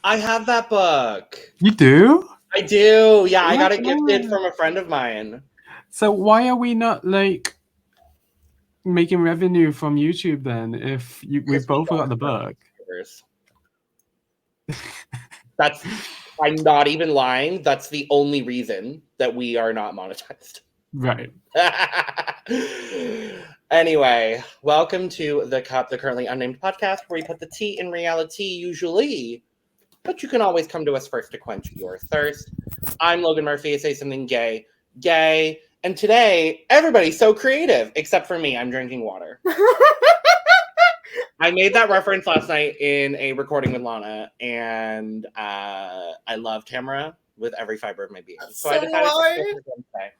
I have that book. You do? I do. Yeah, I got it gifted from a friend of mine. So why are we not like making revenue from YouTube then? If we've both got the book. That's. I'm not even lying. That's the only reason that we are not monetized. Right. Anyway, welcome to the Currently Unnamed Podcast, where we put the tea in reality usually, but you can always come to us first to quench your thirst. I'm Logan Murphy. I say something gay. And today, everybody's so creative, except for me. I'm drinking water. I made that reference last night in a recording with Lana, and I love Tamara with every fiber of my being. So I decided to today.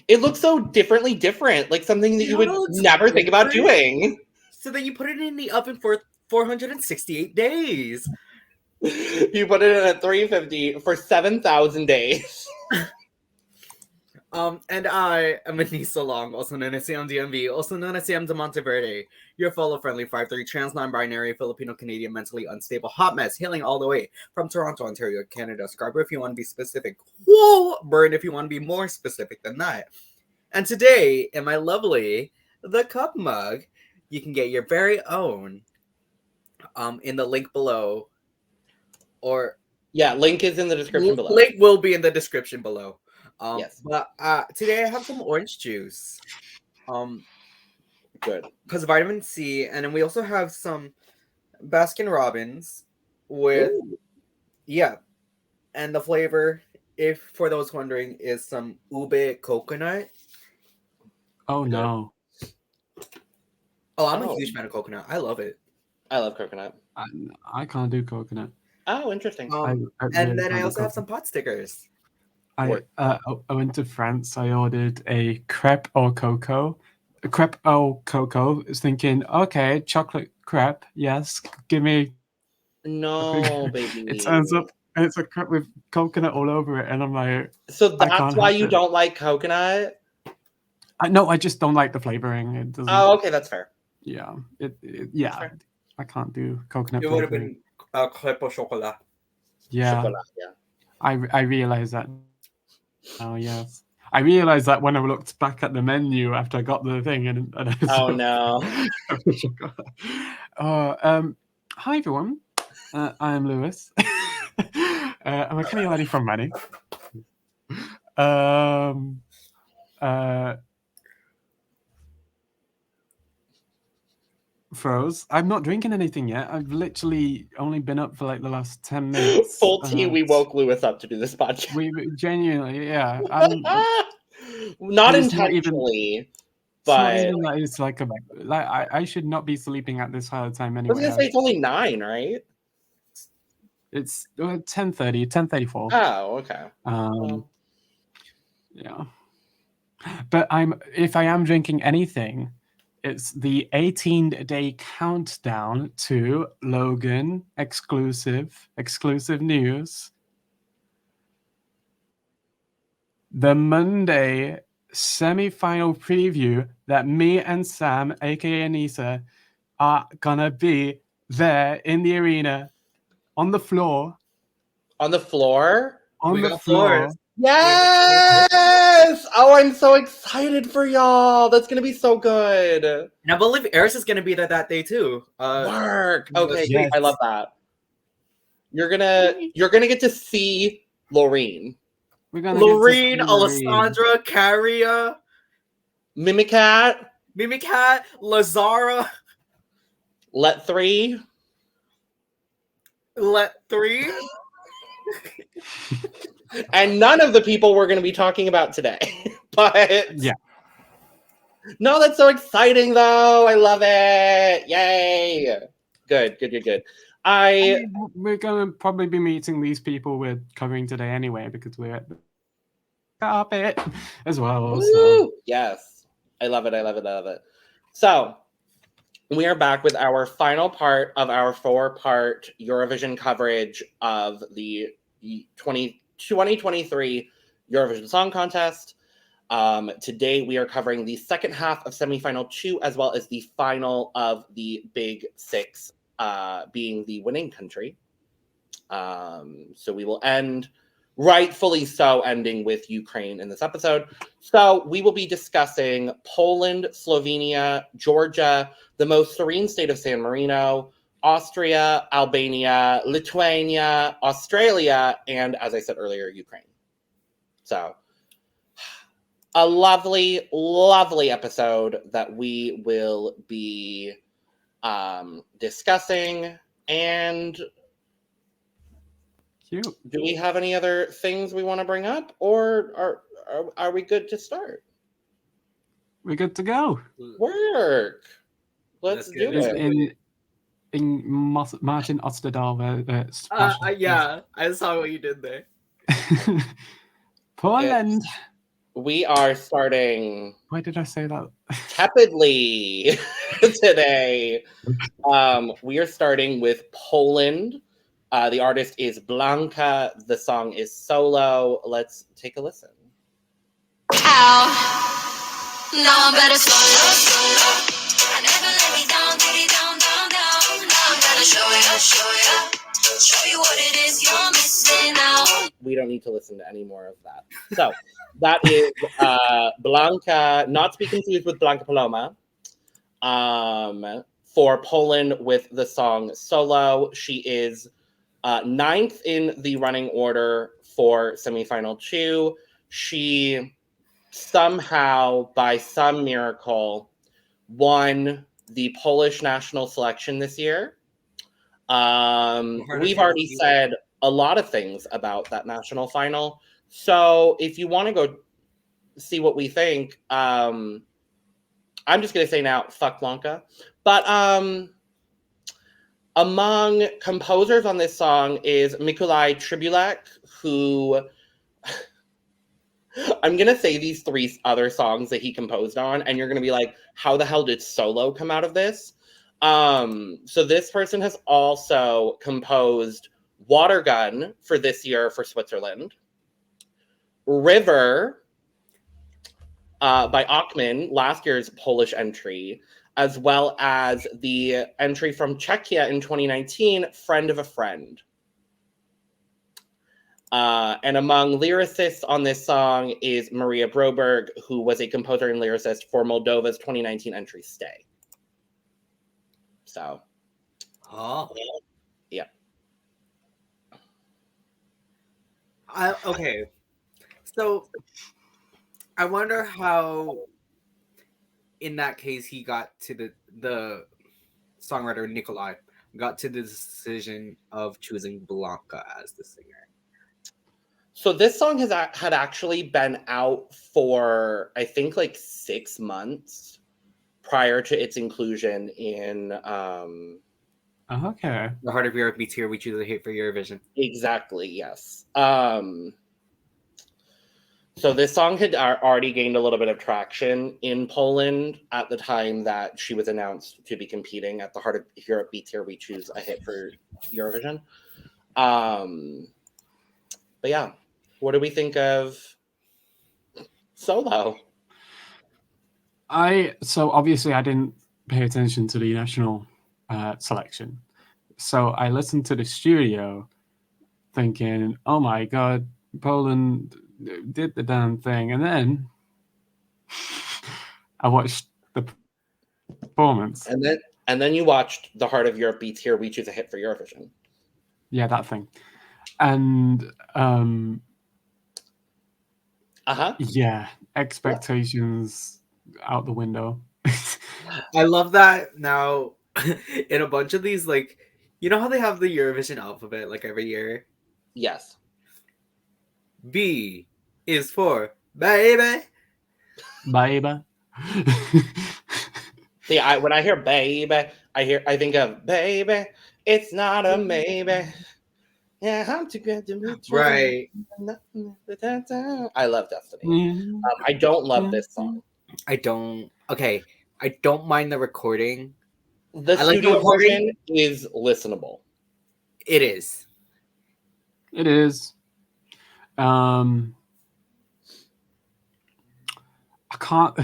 It looks so different, like something that you would never think about doing. So then you put it in the oven for 468 days. You put it in at 350 for 7,000 days. And I am Aneesa Long, also known as Sam DMV, also known as Sam de Monteverde, your fellow-friendly 5'3", trans, non-binary, Filipino-Canadian, mentally unstable hot mess, hailing all the way from Toronto, Ontario, Canada. Scarborough if you want to be specific. Whoa! Burn if you want to be more specific than that. And today, in my lovely The Cup mug, you can get your very own in the link below. Or link is in the description below. Link will be in the description below. Yes. But today I have some orange juice. Good. Because vitamin C, and then we also have some Baskin Robbins with and the flavor, if for those wondering, is some ube coconut. Oh no. Oh, I'm a huge fan of coconut. I love it. I love coconut. I can't do coconut. Oh, interesting. And then I also have some pot stickers. I went to France. I ordered a crepe au coco. I was thinking, okay, chocolate crepe. Yes, give me. No, baby. It turns up, and it's a crepe with coconut all over it, and I'm like. So that's why you don't like coconut? No, I just don't like the flavoring. It doesn't. Oh, okay, that's fair. Yeah, I can't do coconut. It would have been crepe au chocolat. Yeah. Chocolat, yeah. I realize that. Oh yes, I realized that when I looked back at the menu after I got the thing, and oh no. Hi everyone, I am Lewis. I'm a Kenny lady from Manny. Froze. I'm not drinking anything yet. I've literally only been up for like the last 10 minutes. Full tea. We woke Lewis up to do this podcast. We genuinely, yeah. Not intentionally, but it's like I should not be sleeping at this hard time anyway. I was gonna say it's only 9, right? It's 10:30, 10:34. Oh, okay. Yeah. But if I am drinking anything, it's the 18-day countdown to Logan exclusive news. The Monday semi-final preview that me and Sam, aka Aneesa, are gonna be there in the arena, on the floor. On the floor? On the floor. Yes! Oh, I'm so excited for y'all. That's gonna be so good. And I believe Eris is gonna be there that day too. Work. Okay, yes. I love that. You're gonna get to see Loreen. Loreen, Alessandra, Carria, Mimicat, Lazara, Let 3. And none of the people we're going to be talking about today. But yeah. No, that's so exciting though. I love it. Yay. Good. We're going to probably be meeting these people we're covering today anyway, because we're at the Carpe as well. So. Yes. I love it. So we are back with our final part of our 4-part Eurovision coverage of the 2023 Eurovision Song Contest. Today we are covering the second half of semifinal 2, as well as the final of the Big 6, being the winning country, So we will end, rightfully so, ending with Ukraine in this episode. So we will be discussing Poland, Slovenia, Georgia, the most serene state of San Marino, Austria, Albania, Lithuania, Australia, and, as I said earlier, Ukraine. So a lovely, lovely episode that we will be discussing. And Cute. do we have any other things we want to bring up, or are we good to start? We're good to go. Work. Let's do get it. In Martin Osterdal. Yeah, I saw what you did there. Poland. We are starting Why did I say that? tepidly today. We are starting with Poland. The artist is Blanka. The song is Solo. Let's take a listen. Ow. Now I'm better solo. I never let me down, diddy down. Now I'm gonna show you what it is you're missing out. We don't need to listen to any more of that. So that is Blanka, not to be confused with Blanka Paloma, for Poland with the song Solo. She is 9th in the running order for semifinal 2. She somehow, by some miracle, won the Polish national selection this year. We've already said a lot of things about that national final. So if you want to go see what we think, I'm just going to say now, fuck Blanka. But among composers on this song is Mikołaj Trybulak, who I'm going to say these 3 other songs that he composed on, and you're going to be like, how the hell did Solo come out of this? So this person has also composed Water Gun for this year for Switzerland, River by Ochman, last year's Polish entry, as well as the entry from Czechia in 2019, Friend of a Friend. And among lyricists on this song is Maria Broberg, who was a composer and lyricist for Moldova's 2019 entry, Stay. So, yeah. Okay. So, I wonder how, in that case, he got to the songwriter Nikolai got to the decision of choosing Blanka as the singer. So this song had actually been out for, I think, like 6 months prior to its inclusion in Okay. The Heart of Europe beats here. We choose a hate for Eurovision. Exactly, yes. So this song had already gained a little bit of traction in Poland at the time that she was announced to be competing at the Heart of Europe beats here. We choose a hit for Eurovision. But yeah, what do we think of Solo? So obviously I didn't pay attention to the national selection. So I listened to the studio thinking, oh my God, Poland did the damn thing. And then I watched the performance. And then you watched The Heart of Europe beats here. We choose a hit for Eurovision. Yeah, that thing. And yeah, expectations out the window. I love that now in a bunch of these, like, you know how they have the Eurovision alphabet like every year? Yes. B is for baby. Baby. See, when I hear baby, I think of baby. It's not a maybe. Yeah, I'm too good to meet you. Right. I love Destiny. I don't love this song. I don't mind the recording. The I like studio the recording. version is listenable. It is. It is. I can't.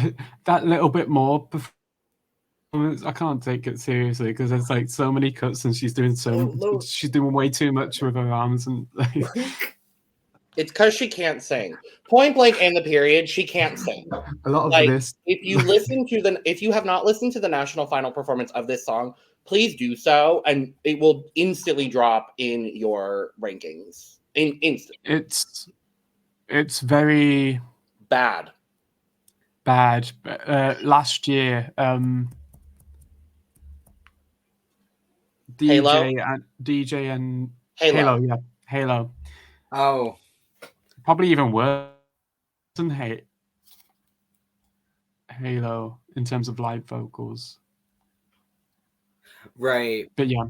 That little bit more I can't take it seriously because there's like so many cuts and she's doing she's doing way too much with her arms and like. It's because she can't sing. Point blank in the period, she can't sing. A lot of Like, this. if you have not listened to the national final performance of this song, please do so, and it will instantly drop in your rankings. Instantly. It's very Bad. Last year, DJ and Halo. Yeah, Halo. Oh, Probably even worse than Halo in terms of live vocals. right. But yeah,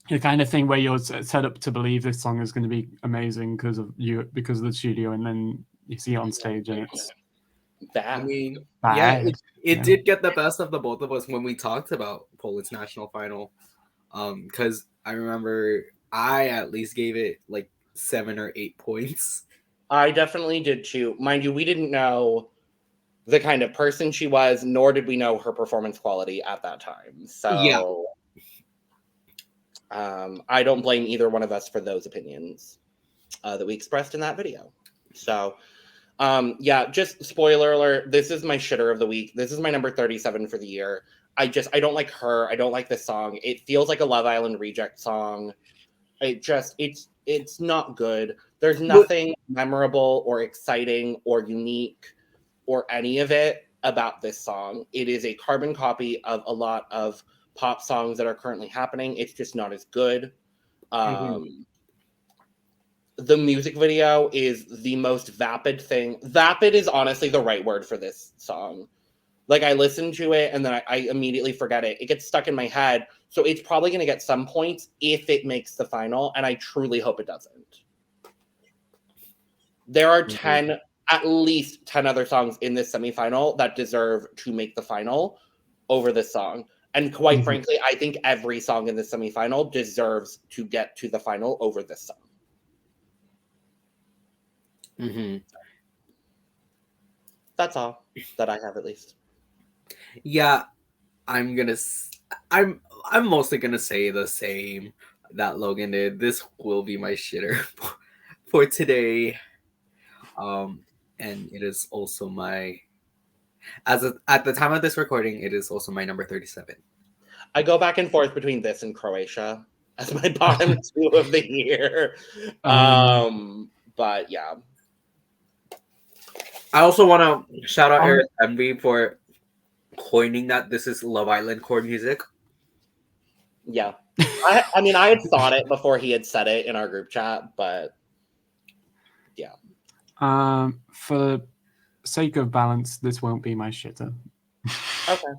the kind of thing where you're set up to believe this song is going to be amazing because of the studio, and then you see it on stage and it's Bad. I mean, bad. yeah, it did get the best of the both of us when we talked about Poland's national final. Because I remember I at least gave it like 7 or 8 points. I definitely did too. Mind you, we didn't know the kind of person she was, nor did we know her performance quality at that time. So I don't blame either one of us for those opinions that we expressed in that video. So just spoiler alert, this is my shitter of the week. This is my number 37 for the year. I don't like her. I don't like this song. It feels like a Love Island reject song. It's not good. There's nothing memorable or exciting or unique or any of it about this song. It is a carbon copy of a lot of pop songs that are currently happening. It's just not as good. The music video is the most vapid thing. Vapid is honestly the right word for this song. Like, I listen to it and then I immediately forget it. It gets stuck in my head. So it's probably going to get some points if it makes the final. And I truly hope it doesn't. There are at least 10 other songs in this semifinal that deserve to make the final over this song. And quite frankly, I think every song in the semifinal deserves to get to the final over this song. That's all that I have, at least. Yeah, I'm mostly gonna say the same that Logan did. This will be my shitter for today. And it is also at the time of this recording, it is also my number 37. I go back and forth between this and Croatia as my bottom 2 of the year. But yeah. I also want to shout out Eric Envy for coining that this is Love Island chord music. Yeah. I mean, I had thought it before he had said it in our group chat, but yeah. For the sake of balance, this won't be my shitter. Okay.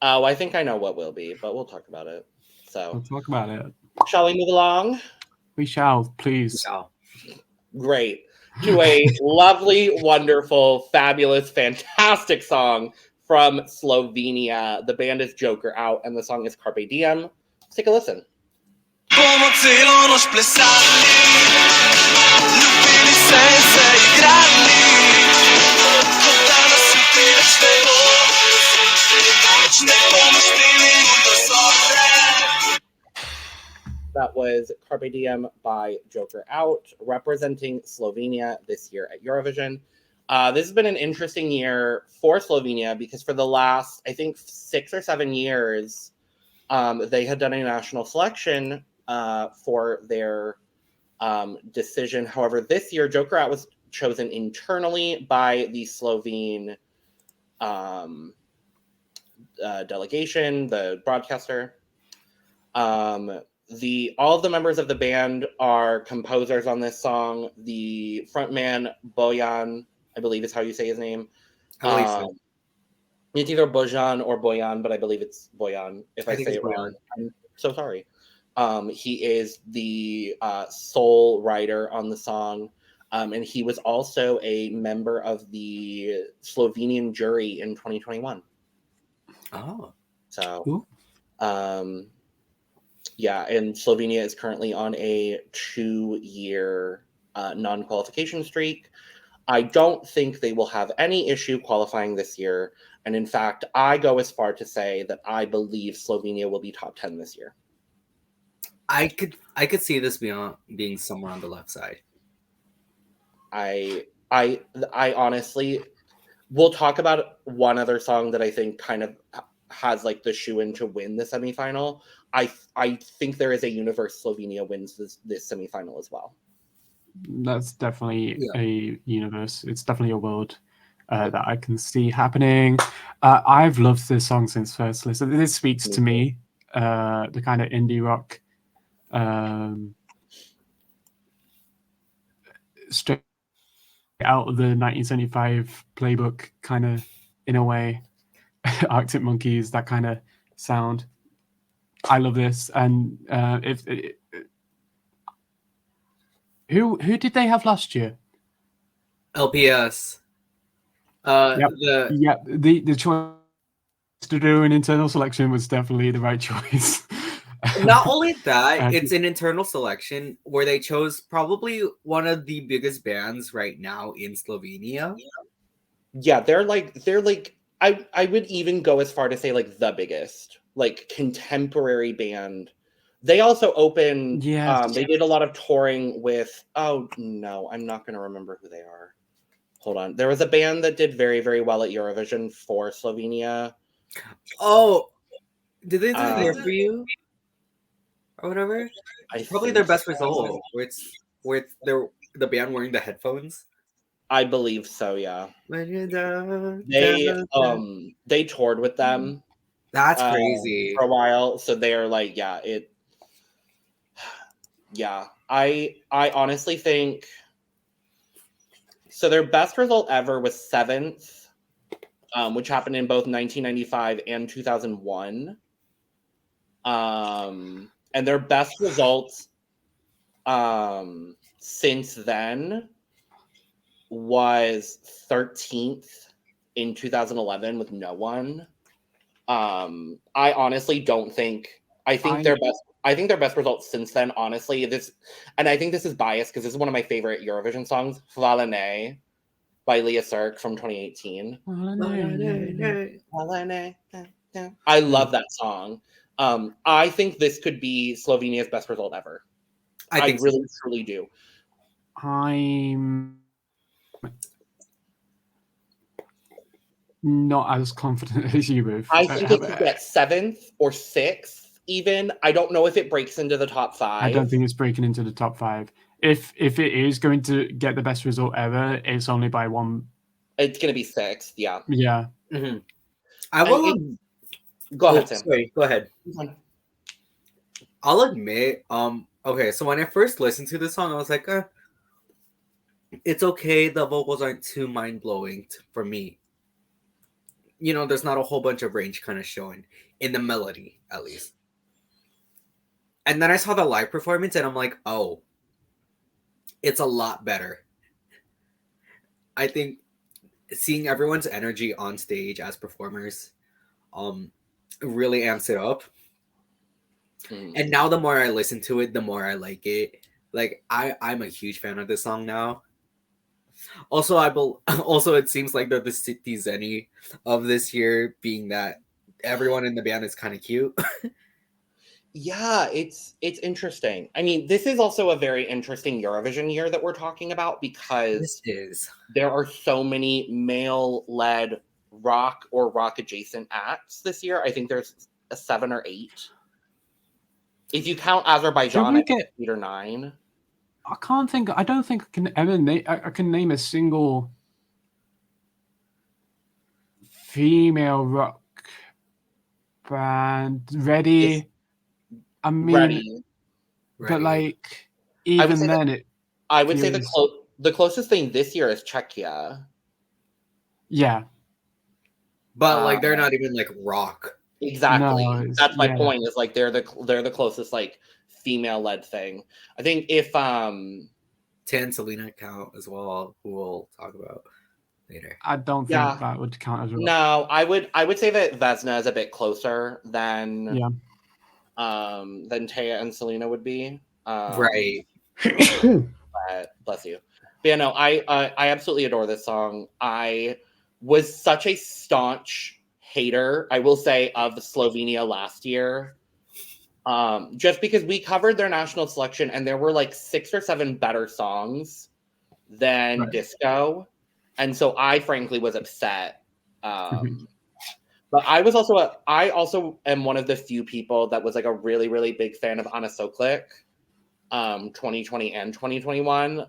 Oh, I think I know what will be, but we'll talk about it. So we'll talk about it. Shall we move along? We shall, please. Great. To a lovely, wonderful, fabulous, fantastic song from Slovenia. The band is Joker Out, and the song is Carpe Diem. Let's take a listen. That was Carpe Diem by Joker Out, representing Slovenia this year at Eurovision. This has been an interesting year for Slovenia because for the last, I think, 6 or 7 years, they had done a national selection for their decision. However, this year, Joker Out was chosen internally by the Slovene delegation, the broadcaster. All of the members of the band are composers on this song. The frontman, Bojan, I believe is how you say his name. It's either Bojan or Bojan, but I believe it's Bojan. If I say it wrong, I'm so sorry. He is the sole writer on the song. And he was also a member of the Slovenian jury in 2021. Oh. So, yeah, and Slovenia is currently on a 2-year non-qualification streak. I don't think they will have any issue qualifying this year. And in fact, I go as far to say that I believe Slovenia will be top 10 this year. I could see this being somewhere on the left side. I honestly, we'll talk about one other song that I think kind of has like the shoe in to win the semifinal. I think there is a universe Slovenia wins this semifinal as well. That's definitely a universe. It's definitely a world that I can see happening. I've loved this song since first listen. This speaks to me, the kind of indie rock, straight out of the 1975 playbook, kind of, in a way. Arctic Monkeys, that kind of sound. I love this. And who did they have last year? LPS. The choice to do an internal selection was definitely the right choice. Not only that, it's an internal selection where they chose probably one of the biggest bands right now in Slovenia. Yeah, they're like I would even go as far to say like the biggest, like contemporary band. They also opened they did a lot of touring with I'm not gonna remember who they are. Hold on. There was a band that did very, very well at Eurovision for Slovenia. Oh, did they do There For You? Or whatever? Probably their best result. Where they're the band wearing the headphones. I believe so, yeah. When you're down, they toured with them. That's crazy. For a while. So they're like, I honestly think so their best result ever was 7th, which happened in both 1995 and 2001. And their best results since then was 13th in 2011 with no one. I honestly don't think I think their best results since then, honestly, and I think this is biased because this is one of my favorite Eurovision songs, Salena by Leah Sirk from 2018. I love that song. I think this could be Slovenia's best result ever. I really, truly do. I'm not as confident as you, Ruth. I think it could get 7th or 6th. Even I don't know if it breaks into the top 5. I don't think it's breaking into the top 5. If it is going to get the best result ever, it's only by one. It's going to be 6th. Yeah. Yeah. Mm-hmm. I will. Go ahead, Sam. Sorry, go ahead. I'll admit. Okay, so when I first listened to this song, I was like, it's okay. The vocals aren't too mind blowing for me. You know, there's not a whole bunch of range kind of showing in the melody, at least. And then I saw the live performance and I'm like, oh, it's a lot better. I think seeing everyone's energy on stage as performers really amps it up. And now the more I listen to it, the more I like it. Like I'm a huge fan of this song now. Also, it seems like they're the City Zeni of this year, being that everyone in the band is kind of cute. Yeah, it's interesting. I mean, this is also a very interesting Eurovision year that we're talking about because there are so many male-led rock or rock-adjacent acts this year. I think there's 7 or 8. If you count Azerbaijan, I think it's 8 or 9. I don't think I can ever I can name a single female rock band. Ready? I mean, Ready. But like, even then, I would say the closest thing this year is Czechia. Yeah. But like, they're not even like rock. Exactly. No, that's my point. Is like they're the closest like female-led thing. I think if Teya and Salena count as well, who we'll talk about later. I don't think that would count as well. No, I would say that Vesna is a bit closer than Teya and Salena would be. Right. But, bless you. But yeah, no, I absolutely adore this song. I was such a staunch hater, I will say, of Slovenia last year. Just because we covered their national selection and there were like 6 or 7 better songs than Right. Disco. And so I frankly was upset. But I also am one of the few people that was like a really, really big fan of Ana Soklik, 2020 and 2021.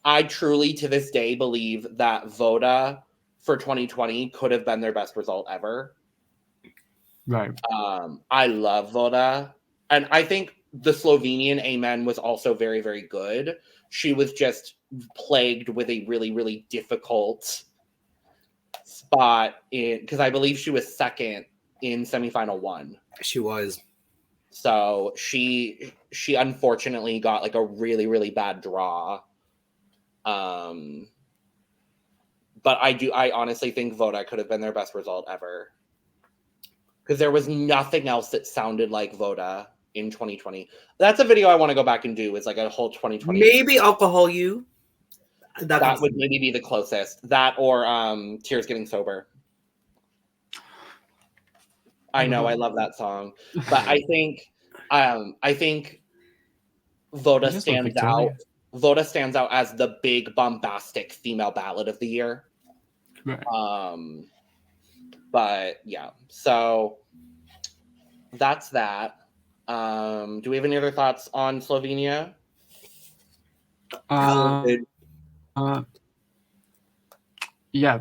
I truly, to this day, believe that Voda for 2020 could have been their best result ever. Right. I love Voda. And I think the Slovenian Amen was also very, very good. She was just plagued with a really, really difficult spot because I believe she was second in semifinal 1. She was. So she unfortunately got like a really, really bad draw. But I honestly think Voda could have been their best result ever. Because there was nothing else that sounded like Voda in 2020. That's a video I want to go back and do. It's like a whole 2020. Maybe Alcohol You. That would maybe be the closest. That or Tears Getting Sober. I know, I love that song. But I think Voda stands out. Voda stands out as the big bombastic female ballad of the year. Right. But yeah, so that's that. Do we have any other thoughts on Slovenia? Yeah,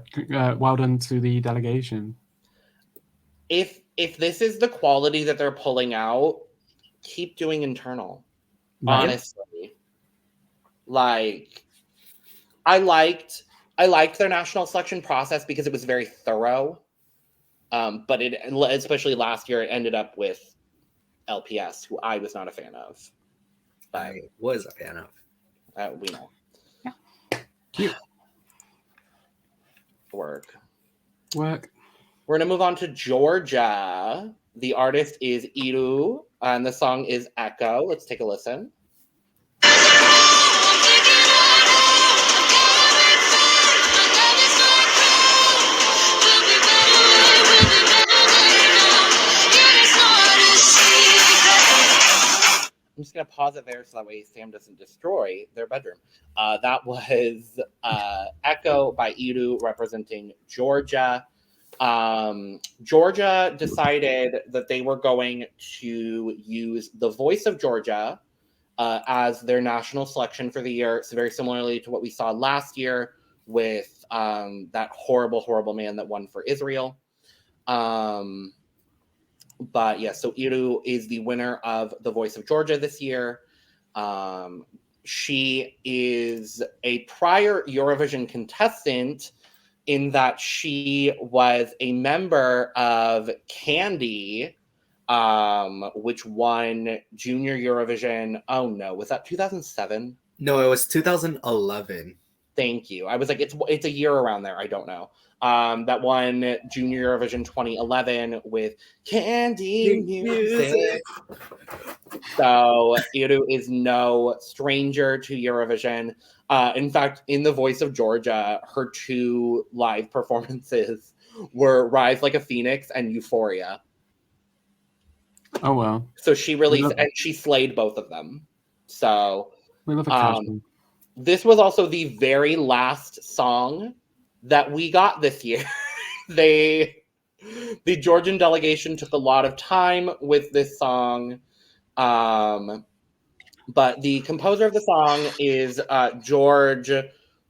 well done to the delegation. If this is the quality that they're pulling out, keep doing internal. Right. Honestly, like I liked their national selection process because it was very thorough. But it, especially last year, it ended up with LPS, who I was not a fan of. But I was a fan of. We know. Yeah. Cute. Work. We're gonna move on to Georgia. The artist is Iru, and the song is Echo. Let's take a listen. I'm just going to pause it there so that way Sam doesn't destroy their bedroom. That was Echo by Iru representing Georgia. Georgia decided that they were going to use The Voice of Georgia as their national selection for the year. So very similarly to what we saw last year with that horrible, horrible man that won for Israel. But yeah, so Iru is the winner of The Voice of Georgia this year. She is a prior Eurovision contestant in that she was a member of Candy, which won Junior Eurovision. Oh no, was that 2007? No, it was 2011. Thank you. I was like, it's a year around there. I don't know. That won Junior Eurovision 2011 with Candy Music. So Iru is no stranger to Eurovision. In fact, in The Voice of Georgia, her 2 live performances were Rise Like a Phoenix and Euphoria. Oh well. So she released and she slayed both of them. So we love a casual. This was also the very last song that we got this year. The Georgian delegation took a lot of time with this song. But the composer of the song is George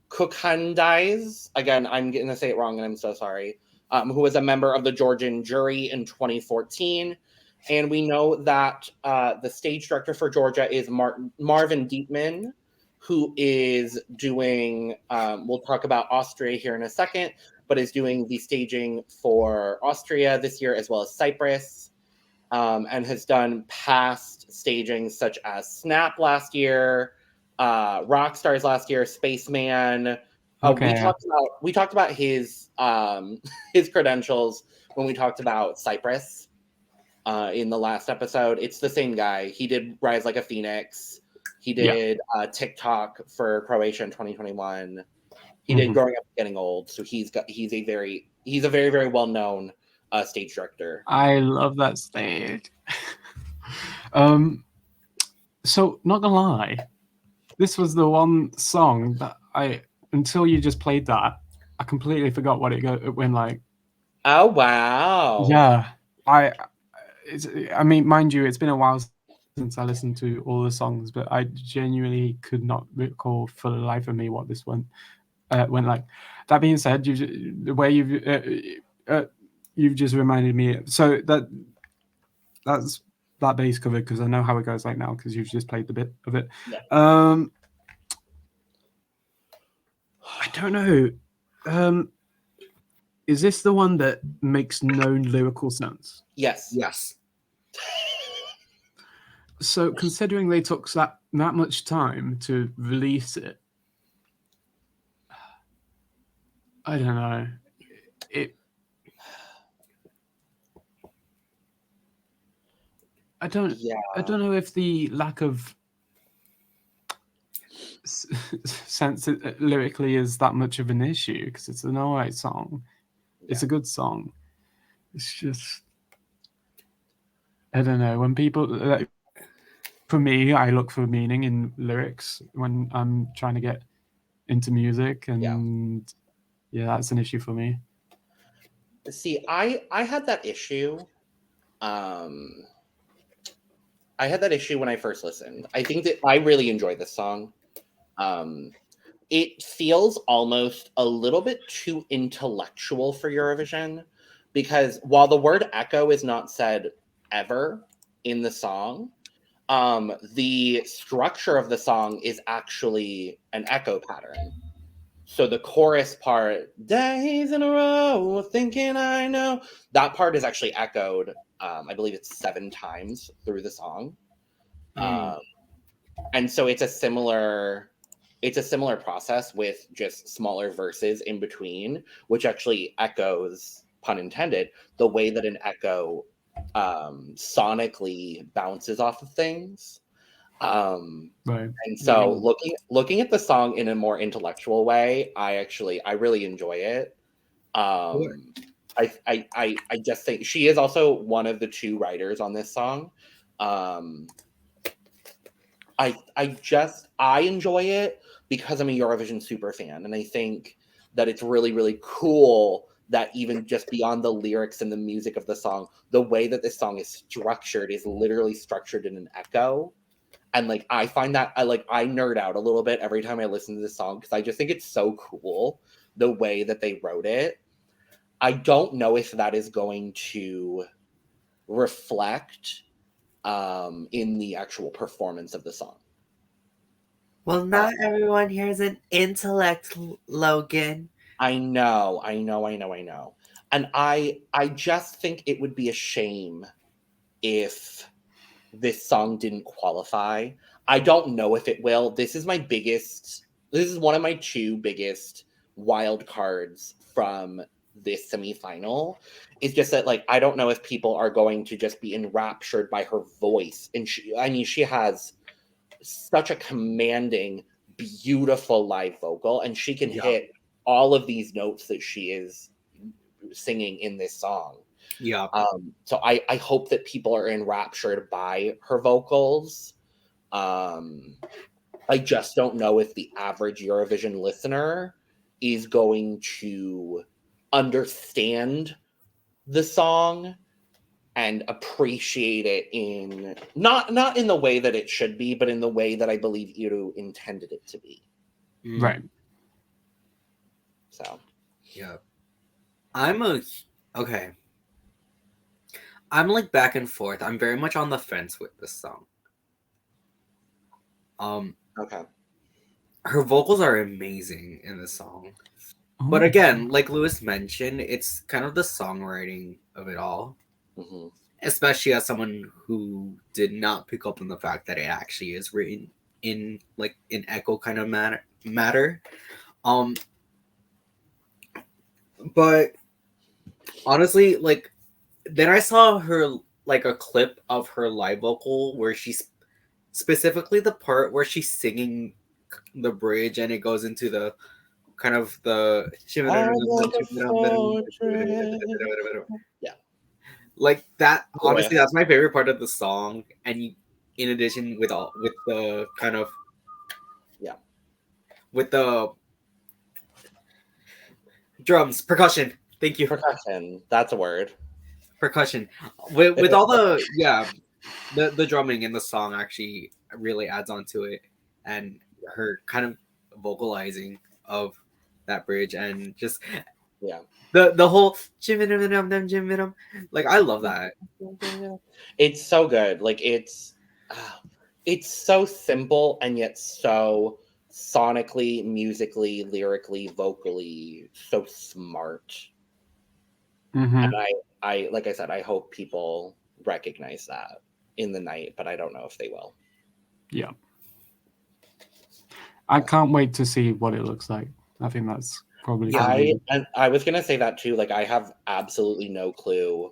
Kukhandais. Again, I'm going to say it wrong and I'm so sorry. Who was a member of the Georgian jury in 2014. And we know that the stage director for Georgia is Marvin Dietman, who is doing, we'll talk about Austria here in a second, but is doing the staging for Austria this year as well as Cyprus, and has done past stagings such as Snap last year, Rockstars last year, Spaceman. Okay. We talked about his credentials when we talked about Cyprus in the last episode. It's the same guy. He did Rise Like a Phoenix. He did TikTok for Croatia in 2021. He did Mhm. Growing Up Getting Old. So he's a very very well known stage director. I love that stage. So not gonna lie, this was the one song that until you just played that, I completely forgot what it went like. Oh wow! Yeah, I mean, mind you, it's been a while since I listened to all the songs, but I genuinely could not recall for the life of me what this one went like. That being said, the way you've just reminded me. So that's that bass cover, because I know how it goes like now, because you've just played the bit of it. Yeah. I don't know. Is this the one that makes no lyrical sense? Yes. Yes. So considering they took that much time to release it, I don't know. I don't know if the lack of sense lyrically is that much of an issue, because it's an alright song. It's a good song. It's just, I don't know. When people, for me, I look for meaning in lyrics when I'm trying to get into music, and yeah, that's an issue for me. See, I had that issue. I had that issue when I first listened. I think that I really enjoy this song. It feels almost a little bit too intellectual for Eurovision, because while the word echo is not said ever in the song, the structure of the song is actually an echo pattern. So the chorus part, days in a row, thinking I know, that part is actually echoed. I believe it's 7 times through the song. And so it's a similar process with just smaller verses in between, which actually echoes, pun intended, the way that an echo sonically bounces off of things. Right. And so looking at the song in a more intellectual way, I really enjoy it. I just think she is also one of the 2 writers on this song. I enjoy it because I'm a Eurovision super fan, and I think that it's really, really cool that even just beyond the lyrics and the music of the song, the way that this song is structured is literally structured in an echo. And like, I find that I nerd out a little bit every time I listen to this song, because I just think it's so cool the way that they wrote it. I don't know if that is going to reflect in the actual performance of the song. Well, not everyone here is an intellect, Logan. I know. And I just think it would be a shame if this song didn't qualify. I don't know if it will. This is one of my 2 biggest wild cards from this semifinal. It's just that, like, I don't know if people are going to just be enraptured by her voice. And she has such a commanding, beautiful live vocal, and she can hit all of these notes that she is singing in this song. Yeah. So I hope that people are enraptured by her vocals. I just don't know if the average Eurovision listener is going to understand the song and appreciate it in not in the way that it should be, but in the way that I believe Iru intended it to be. Right. So yeah. I'm like back and forth. I'm very much on the fence with this song. Okay. Her vocals are amazing in the song. But again, like Lewis mentioned, it's kind of the songwriting of it all. Mm-hmm. Especially as someone who did not pick up on the fact that it actually is written in like an echo kind of matter. But honestly, like, then I saw her, like, a clip of her live vocal where she's specifically the part where she's singing the bridge and it goes into the kind of the Yeah. Like that. Good way. Honestly, that's my favorite part of the song. And in addition, with the kind of with the drums, percussion. Thank you. Percussion. That's a word. Percussion. With all the the drumming in the song actually really adds on to it, and her kind of vocalizing of that bridge and just the whole like I love that. It's so good. Like it's so simple and yet so sonically, musically, lyrically, vocally, so smart. And I like I said, I hope people recognize that in the night, but I don't know if they will. Yeah. I can't wait to see what it looks like. I think that's probably I was gonna say that too. Like I have absolutely no clue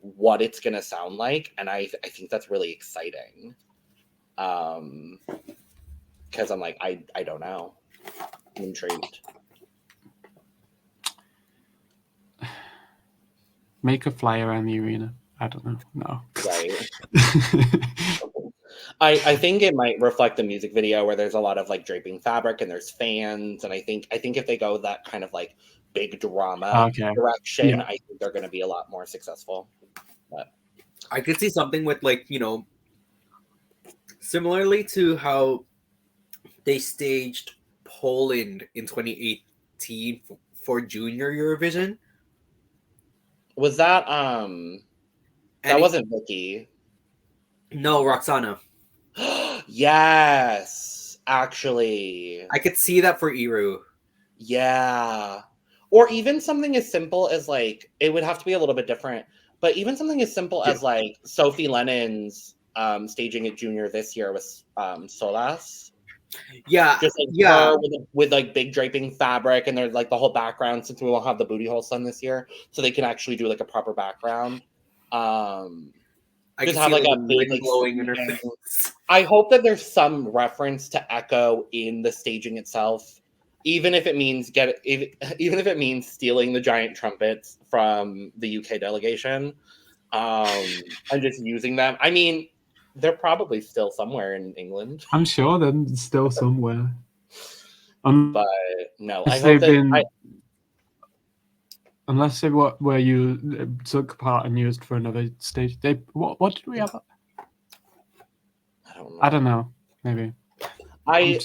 what it's gonna sound like, and I think that's really exciting. Because I'm like, I don't know. I'm intrigued. Make a fly around the arena. I don't know. No. Right. I think it might reflect the music video where there's a lot of like draping fabric and there's fans, and I think if they go that kind of like big drama direction, I think they're going to be a lot more successful. But I could see something with like, you know, similarly to how they staged Poland in 2018 for Junior Eurovision. Was that that wasn't Vicky? No, Roxana. Yes, actually. I could see that for Iru. Yeah. Or even something as simple as like, it would have to be a little bit different, but even something as simple as like Sophie Lennon's staging at Junior this year with Solas. Yeah. Just like her with like big draping fabric, and there's like the whole background, since we won't have the booty hole sun this year, so they can actually do like a proper background. I just can have see, like a big like, glowing in her face. I hope that there's some reference to Echo in the staging itself, even if it means even if it means stealing the giant trumpets from the UK delegation, and just using them. I mean, they're probably still somewhere in England. I'm sure they're still somewhere. But no, I hope they've that been. Unless they were you took part and used for another stage. What did we have? I don't know. Maybe. I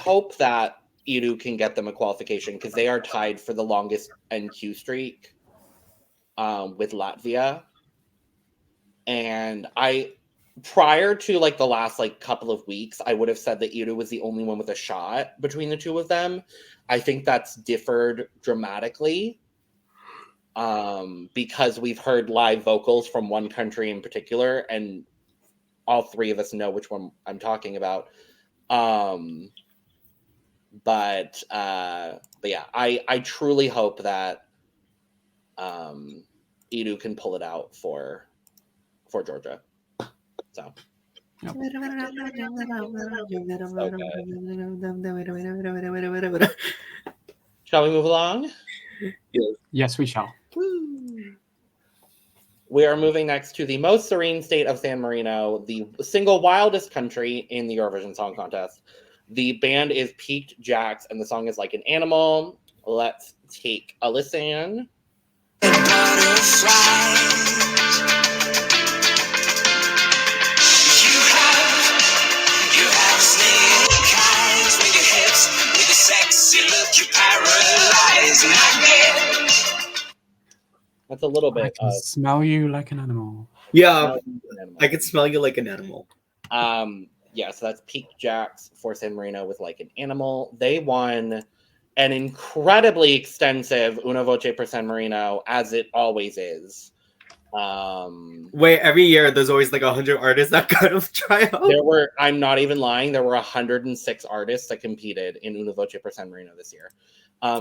hope that Iru can get them a qualification, because they are tied for the longest NQ streak with Latvia. And prior to like the last like couple of weeks, I would have said that Iru was the only one with a shot between the two of them. I think that's differed dramatically. Because we've heard live vocals from one country in particular, and all three of us know which one I'm talking about. But yeah, I truly hope that Iru can pull it out for Georgia. So. Yep. Shall we move along? Yes, we shall. We are moving next to the most serene state of San Marino, the single wildest country in the Eurovision Song Contest. The band is Piqued Jacks, and the song is Like an Animal. Let's take a listen. That's a little bit. I can smell you like an animal. Yeah, I can smell you like an animal. Yeah, so that's Piqued Jacks for San Marino with Like an Animal. They won an incredibly extensive Una Voce per San Marino, as it always is. Wait, every year there's always like 100 artists that kind of try out. I'm not even lying, there were 106 artists that competed in Una Voce per San Marino this year.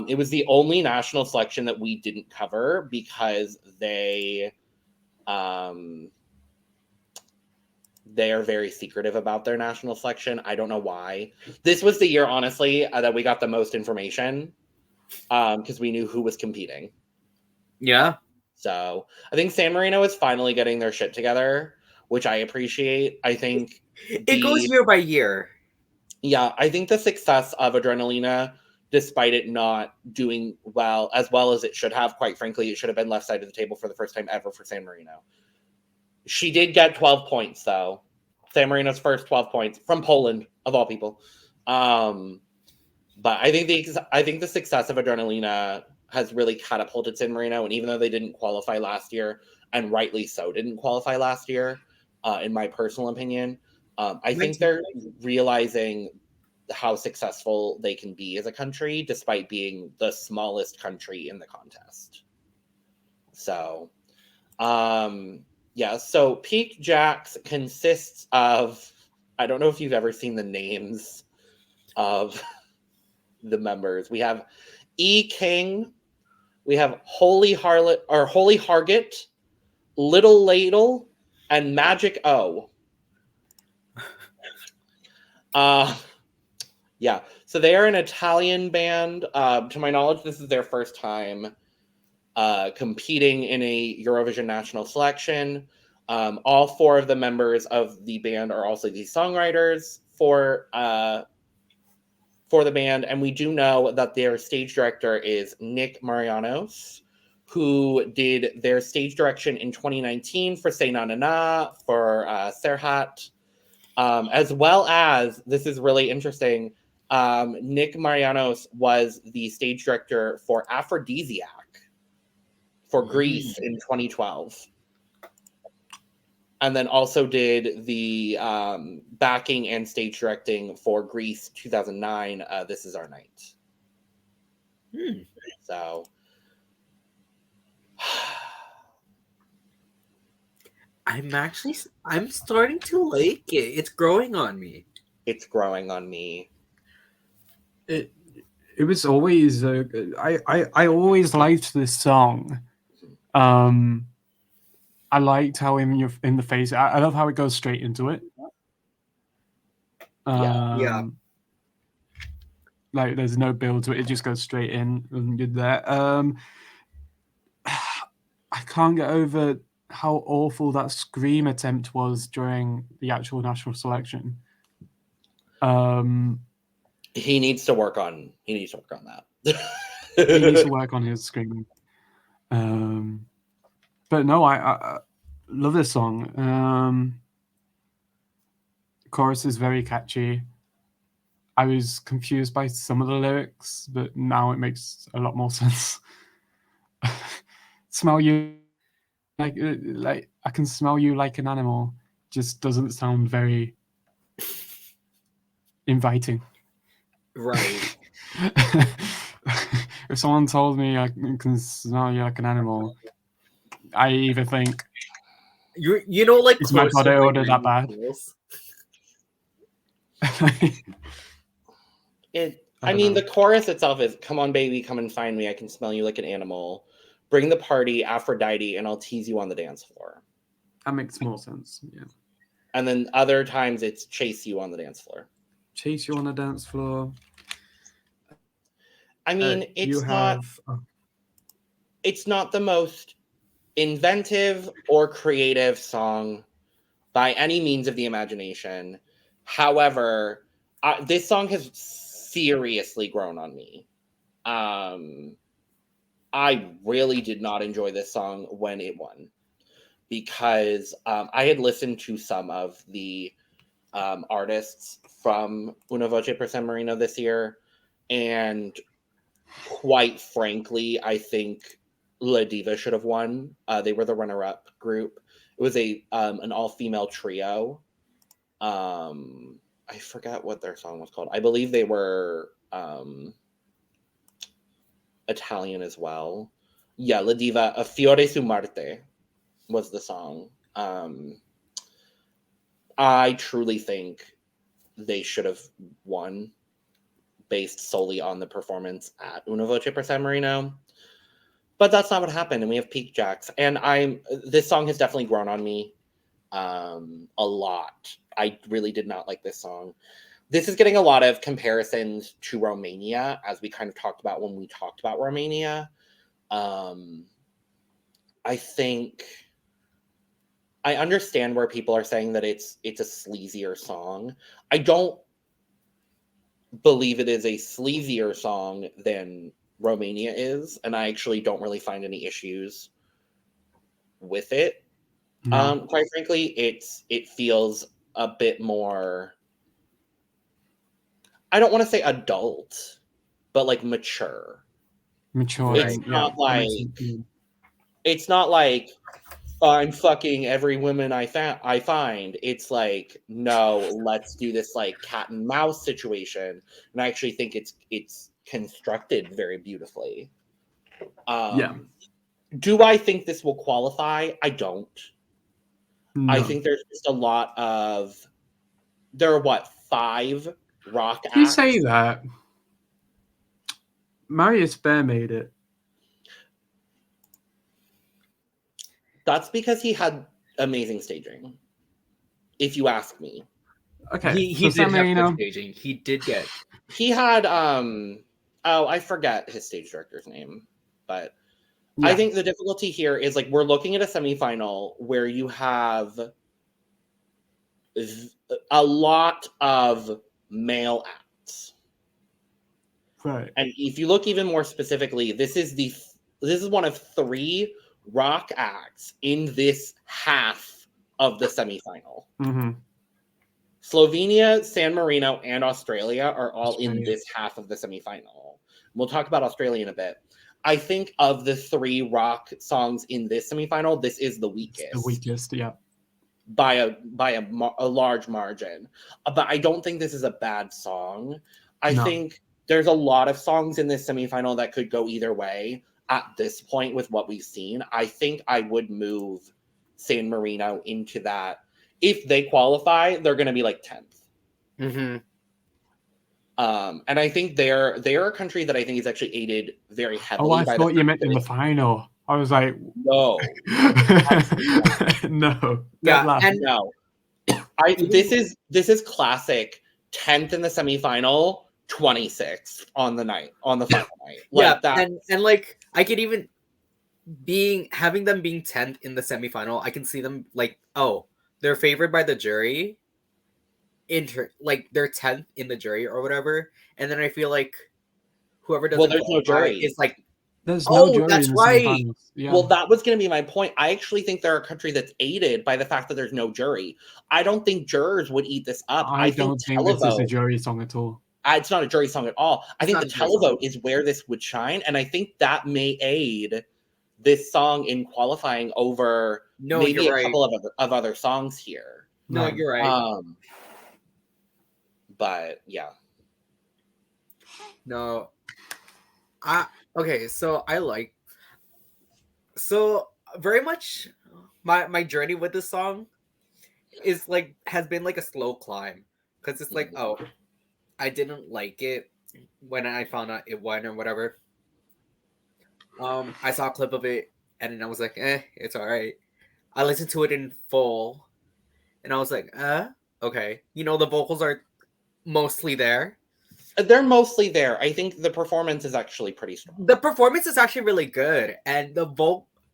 It was the only national selection that we didn't cover because they they are very secretive about their national selection. I don't know why. This was the year, honestly, that we got the most information because we knew who was competing. Yeah. So I think San Marino is finally getting their shit together, which I appreciate. I think It goes year by year. Yeah, I think the success of Adrenalina, despite it not doing as well as it should have, quite frankly, it should have been left side of the table for the first time ever for San Marino. She did get 12 points, though. San Marino's first 12 points from Poland, of all people. But I think the success of Adrenalina has really catapulted San Marino, and even though they didn't qualify last year, and rightly so didn't qualify last year, in my personal opinion, I think they're realizing how successful they can be as a country, despite being the smallest country in the contest. So, so Peak Jacks consists of, I don't know if you've ever seen the names of the members. We have E King, we have Holy Hargit, Little Ladle, and Magic O. So they are an Italian band. To my knowledge, this is their first time competing in a Eurovision national selection. All four of the members of the band are also the songwriters for the band, and we do know that their stage director is Nick Marianos, who did their stage direction in 2019 for Say Na Na Na, for Serhat, as well as, this is really interesting, Nick Marianos was the stage director for Aphrodisiac for Greece in 2012. And then also did the backing and stage directing for Greece 2009, This Is Our Night. So... I'm starting to like it. It's growing on me. It's growing on me. It was always I always liked this song. I liked how in the face. I love how it goes straight into it. Yeah. Like there's no build to it; it just goes straight in. And good there. I can't get over how awful that scream attempt was during the actual national selection. He needs to work on that. He needs to work on his screaming. But no, I love this song. Chorus is very catchy. I was confused by some of the lyrics, but now it makes a lot more sense. Smell you like I can smell you like an animal. Just doesn't sound very inviting. Right. If someone told me I can smell you like an animal, I either think you know, like, is my body odor that bad? The chorus itself is, "Come on, baby, come and find me. I can smell you like an animal. Bring the party, Aphrodite, and I'll tease you on the dance floor." That makes more sense, yeah. And then other times it's chase you on the dance floor. Chase you on the dance floor. I mean, it's not the most inventive or creative song by any means of the imagination. However, this song has seriously grown on me. I really did not enjoy this song when it won, because I had listened to some of the artists from Una Voce per San Marino this year, and quite frankly, I think La Diva should have won. They were the runner-up group. It was an all-female trio. I forgot what their song was called. I believe they were Italian as well. Yeah, La Diva, A Fiore su Marte was the song. I truly think they should have won based solely on the performance at Una Voce per San Marino. But that's not what happened, and we have Peak Jacks. And this song has definitely grown on me. a lot. I really did not like this song. This is getting a lot of comparisons to Romania, as we kind of talked about when we talked about Romania. I think I understand where people are saying that it's a sleazier song. I don't believe it is a sleazier song than Romania is, and I actually don't really find any issues with it. No. Quite frankly, it feels a bit more, I don't want to say adult, but like mature. Mature. It's yeah, not that makes like sense. it's not like I'm fucking every woman I find. It's like, no, let's do this like cat and mouse situation. And I actually think it's constructed very beautifully. Yeah. Do I think this will qualify? I don't. No. I think there's just a lot of, there are 5 rock acts? You say that. Marius Bear made it. That's because he had amazing staging, if you ask me. Okay. He so did San have Marino, good staging. He did get. He had I forget his stage director's name, but I yeah. think the difficulty here is like we're looking at a semifinal where you have a lot of male acts. Right. And if you look even more specifically, this is one of 3 rock acts in this half of the semifinal. Mm-hmm. Slovenia, San Marino, and Australia are all in Australia. this half of the semifinal. We'll talk about Australia in a bit. I think of the 3 rock songs in this semifinal, this is the weakest. The weakest, yeah. By a large margin. But I don't think this is a bad song. I No. think there's a lot of songs in this semifinal that could go either way at this point with what we've seen. I think I would move San Marino into that. If they qualify, they're going to be like 10th. Mm-hmm. And I think they're a country that I think is actually aided very heavily. Oh, I by thought the you meant in the final. I was like, no, no. Yeah, and no. This is classic 10th in the semifinal, 26th on the final night. Like that. And like I could even having them being 10th in the semifinal, I can see them like, oh, they're favored by the jury. Like they're 10th in the jury or whatever, and then I feel like whoever doesn't there's no jury. is like, There's no jury that's in the right. semifinals. Yeah. Well, that was going to be my point. I actually think they're a country that's aided by the fact that there's no jury. I don't think jurors would eat this up. I don't think this is a jury song at all. It's not a jury song at all. I think the not a jury song. televote is where this would shine, and I think that may aid this song in qualifying over maybe a couple of other songs here. No, Right. you're right. But yeah. No. Okay, so very much my journey with this song is like has been like a slow climb, because it's like, oh, I didn't like it when I found out it won or whatever. I saw a clip of it and then I was like, it's all right. I listened to it in full and I was like, okay. You know, the vocals are mostly there. They're mostly there. I think the performance is actually pretty strong. The performance is actually really good, and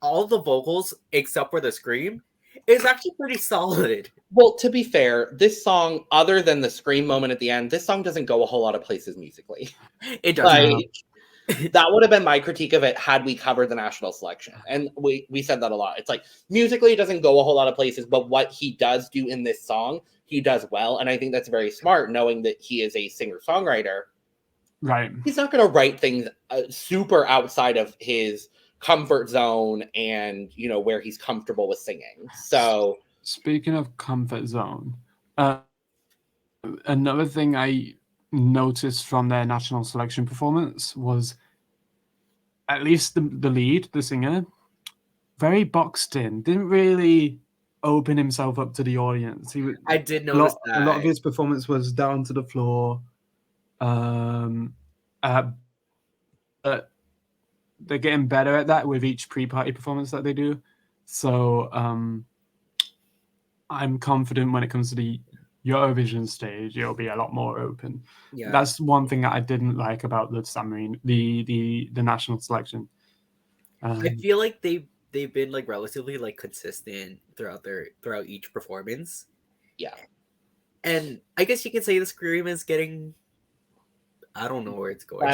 all the vocals except for the scream is actually pretty solid. Well, to be fair, this song, other than the scream moment at the end, this song doesn't go a whole lot of places musically. It doesn't. That would have been my critique of it had we covered the national selection. And we said that a lot. It's like, musically, it doesn't go a whole lot of places, but what he does do in this song, he does well. And I think that's very smart, knowing that he is a singer-songwriter. Right. He's not going to write things super outside of his comfort zone and, you know, where he's comfortable with singing. So, speaking of comfort zone, another thing I noticed from their national selection performance was at least the lead, the singer, very boxed in, didn't really open himself up to the audience. I did notice that. A lot of his performance was down to the floor. But they're getting better at that with each pre-party performance that they do. So I'm confident when it comes to the Eurovision stage, it'll be a lot more open. Yeah. That's one thing that I didn't like about the submarine, the national selection. I feel like they've been like relatively like consistent throughout each performance. Yeah. And I guess you could say the Scream is getting, I don't know where it's going.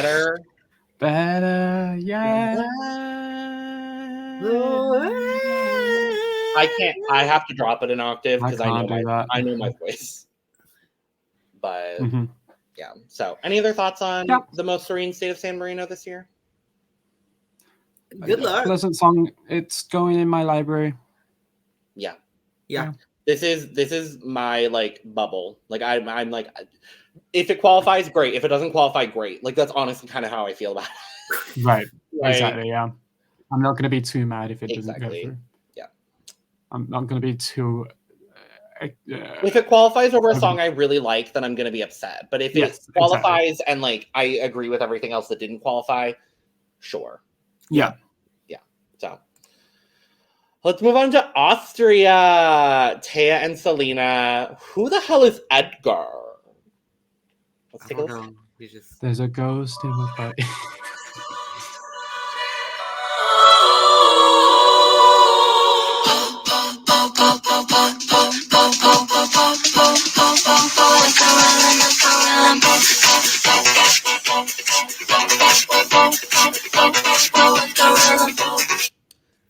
Better, yeah. I have to drop it an octave because I know my voice. But yeah. So any other thoughts on the most serene state of San Marino this year? Good luck. Pleasant song. It's going in my library. Yeah. This is my like bubble. Like I'm like, if it qualifies, great. If it doesn't qualify, great. Like that's honestly kind of how I feel about it. Right. Exactly. Yeah. I'm not going to be too mad if it doesn't go through. Yeah. I'm not going to be too. If it qualifies over a song I really like, then I'm going to be upset. But if it qualifies and like I agree with everything else that didn't qualify, sure. Yeah. So let's move on to Austria. Teya and Salena. Who the hell is Edgar? Let's take a look. There's a ghost in my body.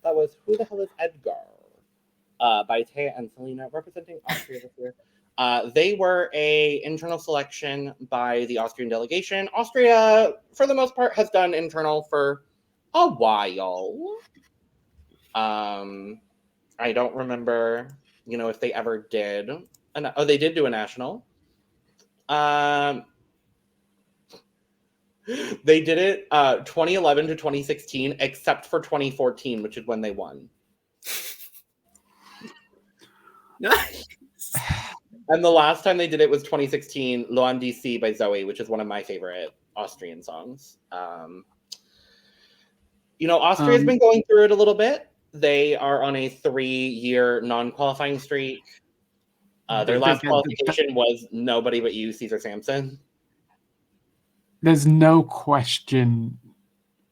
That was Who the Hell is Edgar? By Teya and Salena, representing Austria this year. They were a internal selection by the Austrian delegation. Austria, for the most part, has done internal for a while. I don't remember, if they ever did. They did do a national. They did it 2011 to 2016, except for 2014, which is when they won. Nice. And the last time they did it was 2016, Loan DC by Zoe, which is one of my favorite Austrian songs. Austria's been going through it a little bit. They are on a 3-year non-qualifying streak. Their last qualification was Nobody But You, Caesar Sampson. There's no question.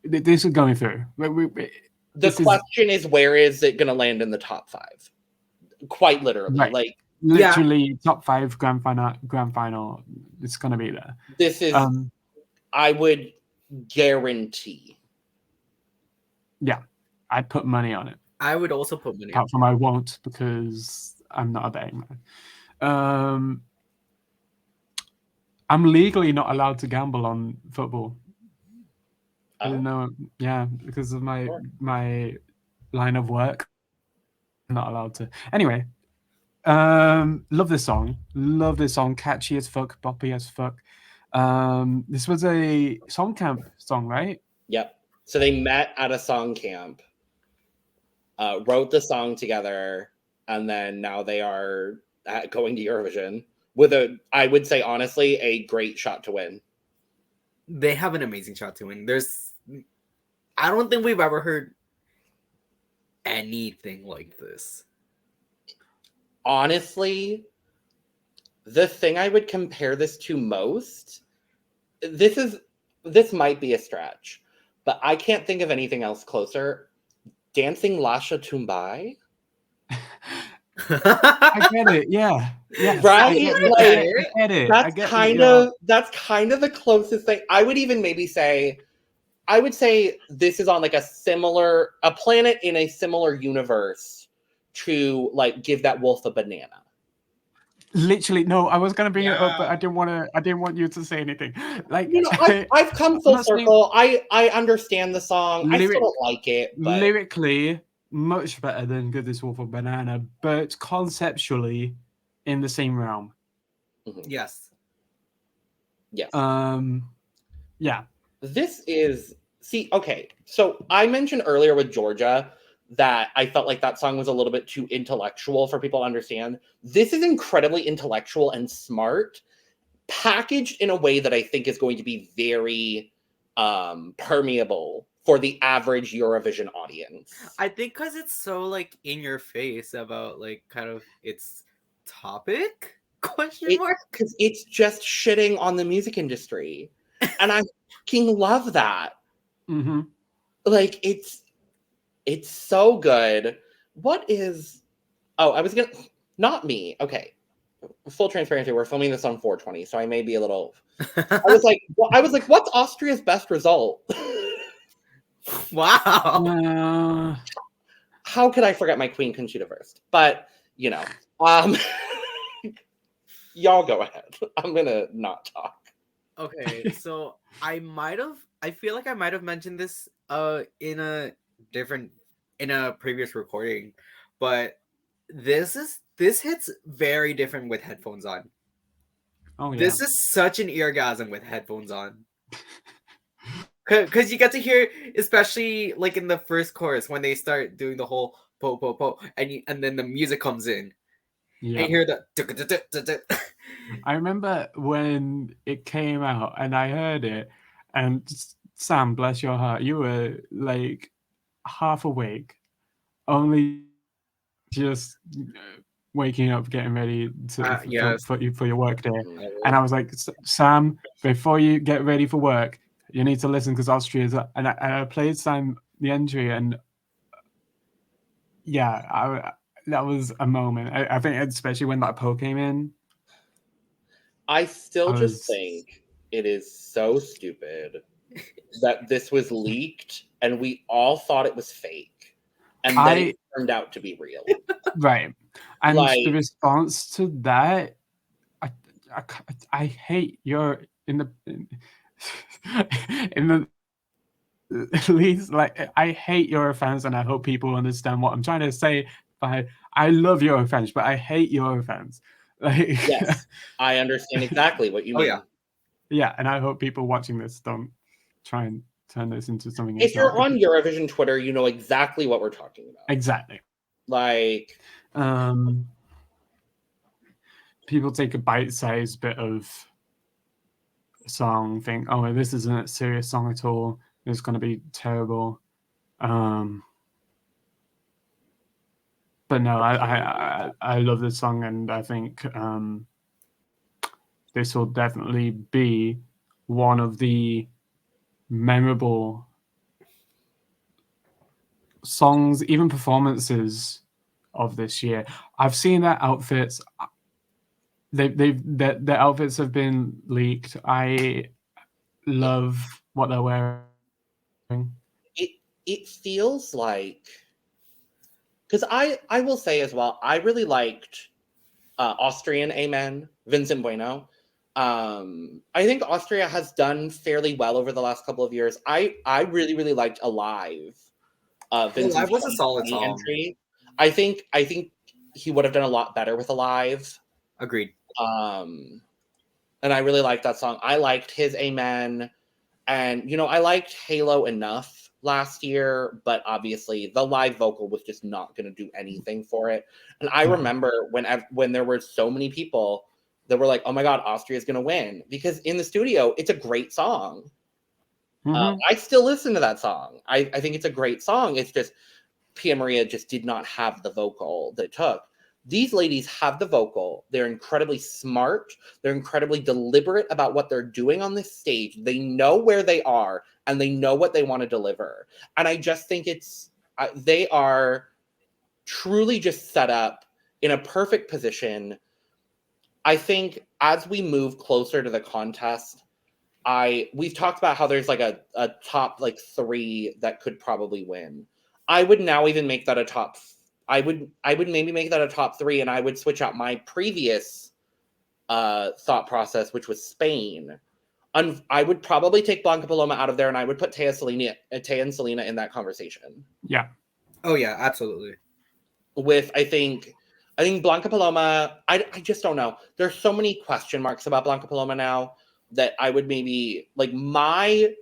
This is going through. The question is, where is it going to land in the top 5? Quite literally. Right. Like literally top 5 grand final. It's going to be there. This is, I would guarantee. Yeah. I'd put money on it. I would also put money on it. Apart from I won't because I'm not a betting man. I'm legally not allowed to gamble on football. I don't know. Yeah, because of my line of work. I'm not allowed to. Anyway, love this song. Catchy as fuck, boppy as fuck. This was a song camp song, right? Yep. So they met at a song camp, wrote the song together, and then now they are going to Eurovision with I would say honestly, a great shot to win. They have an amazing shot to win. I don't think we've ever heard anything like this. Honestly, the thing I would compare this to most, this might be a stretch, but I can't think of anything else closer. Dancing Lascia Tumbai. I get it, yeah. Yes, right? I get it. That's kind of the closest thing. I would even maybe say, this is on like a planet in a similar universe to like Give That Wolf a Banana. Literally, no, I was gonna bring it up, but I didn't want you to say anything. Like I've come full circle. I understand the song. I still don't like it. But... Lyrically, much better than Give This Wolf a Banana, but conceptually in the same realm. Mm-hmm. Yes. Yeah. This is okay. So I mentioned earlier with Georgia that I felt like that song was a little bit too intellectual for people to understand. This is incredibly intellectual and smart, packaged in a way that I think is going to be very permeable for the average Eurovision audience. I think because it's so like in your face about like kind of its topic question mark. Because it's just shitting on the music industry, and I fucking love that. Mm-hmm. Like it's so good. What is? Oh, I was gonna. Not me. Okay. Full transparency. We're filming this on 420, so I may be a little. I was like, what's Austria's best result? Wow. How could I forget my Queen Conchita Wurst? But you know, y'all go ahead. I'm gonna not talk. Okay, so I feel like I might have mentioned this in a previous recording, but this hits very different with headphones on. Oh yeah. This is such an eargasm with headphones on. Because you get to hear, especially like in the first chorus when they start doing the whole po po po, and then the music comes in. Yeah. And you hear the. I remember when it came out and I heard it, and Sam, bless your heart, you were like half awake, only just waking up, getting ready for your work day. And I was like, Sam, before you get ready for work, you need to listen because Austria's. And I played Sam the entry, and yeah, that was a moment. I think especially when that poll came in. I still just think it is so stupid that this was leaked and we all thought it was fake, and then it turned out to be real. Right. And the response to that, I hate your in the least, like, I hate Eurofans, and I hope people understand what I'm trying to say. But I love Eurofans, but I hate Eurofans. Like, yes, I understand exactly what you mean. Yeah, and I hope people watching this don't try and turn this into something. If you're on Eurovision Twitter, you know exactly what we're talking about. Exactly. Like, people take a bite-sized bit of a song, think, oh, this isn't a serious song at all. It's going to be terrible. But no, I love this song, and I think this will definitely be one of the memorable songs, even performances of this year. I've seen their outfits. Their outfits have been leaked. I love what they're wearing. It feels like, because I will say as well, I really liked Austrian Amen, Vincent Bueno. I think Austria has done fairly well over the last couple of years. I really, really liked Alive. Alive was a solid song. Entry. I think he would have done a lot better with Alive. Agreed. And I really liked that song. I liked his Amen. And, you know, I liked Halo enough last year, but obviously the live vocal was just not going to do anything for it. And I remember when there were so many people that were like, oh my God, Austria is going to win. Because in the studio, it's a great song. I still listen to that song. I think it's a great song. It's just Pia Maria just did not have the vocal that it took. These ladies have the vocal. They're incredibly smart. They're incredibly deliberate about what they're doing on this stage. They know where they are and they know what they want to deliver. And I just think they are truly just set up in a perfect position. I think as we move closer to the contest, we've talked about how there's like a top like 3 that could probably win. I would now even make that a top. I would maybe make that a top 3, and I would switch out my previous thought process, which was Spain. I would probably take Blanka Paloma out of there, and I would put Teya and Salena in that conversation. Yeah. Oh yeah, absolutely. With I think Blanka Paloma, I just don't know. There's so many question marks about Blanka Paloma now that I would maybe like my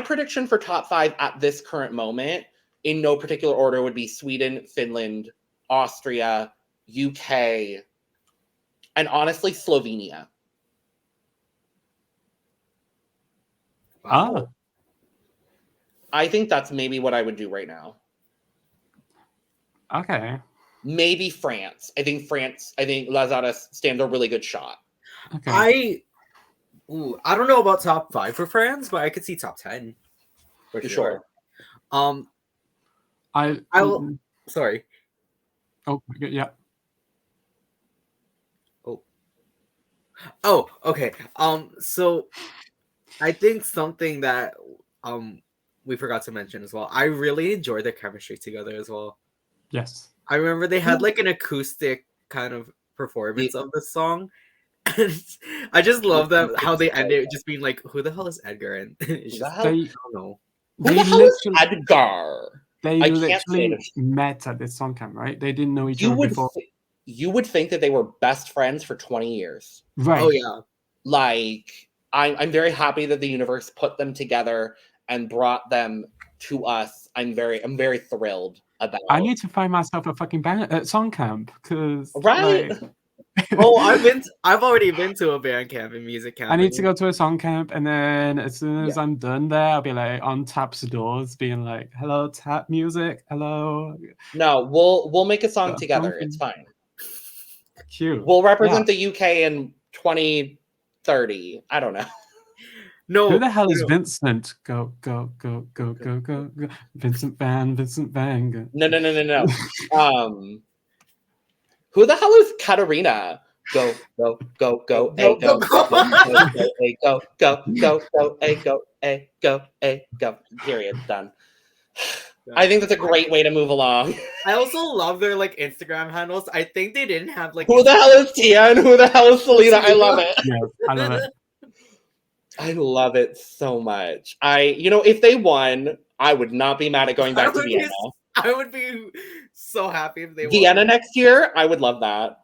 prediction for top 5 at this current moment, in no particular order, would be Sweden, Finland, Austria, UK, and honestly, Slovenia. Wow. I think that's maybe what I would do right now. Okay. Maybe France. I think Lazada stands a really good shot. Okay. I don't know about top 5 for France, but I could see top 10 for sure. I'll. Sorry. Oh, yeah. Oh, okay. So I think something that we forgot to mention as well. I really enjoyed their chemistry together as well. Yes. I remember they had like an acoustic kind of performance of the song. I just love that how they ended just being like, "Who the hell is Edgar?" And it's just, I don't know. Who the hell is Edgar? They literally met at this song camp, right? They didn't know each other before. You would think that they were best friends for 20 years. Right. Oh yeah. Like, I'm very happy that the universe put them together and brought them to us. I'm very thrilled about. I need to find myself a fucking band at song camp because right. Like, oh, I've already been to a band camp and music camp. I need to go to a song camp, and then as soon as I'm done there, I'll be like on Tap's doors, being like, "Hello, Tap Music, hello." No, we'll make a song together. It's fine. Cute. We'll represent the UK in 2030. I don't know. No. Who the hell is Vincent? Go. Vincent Van Gogh. No. Who the hell is Katarina? Go, go. Period. Done. I think that's a great way to move along. I also love their like Instagram handles. I think they didn't have like who the hell is Teya and who the hell is Salena? I love it. Yeah, I love it. I love it so much. If they won, I would not be mad at going back to Vienna. I would be so happy if they won. Vienna next year, I would love that.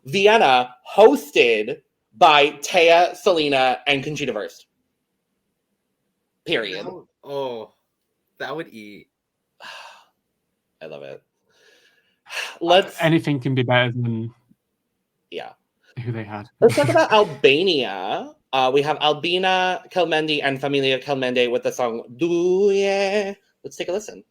Vienna hosted by Teya, Salena, and Conchita Wurst. Period. That would eat. I love it. Anything can be better than who they had. Let's talk about Albania. We have Albina, Kelmendi, and Familja Kelmendi with the song Duje. Let's take a listen.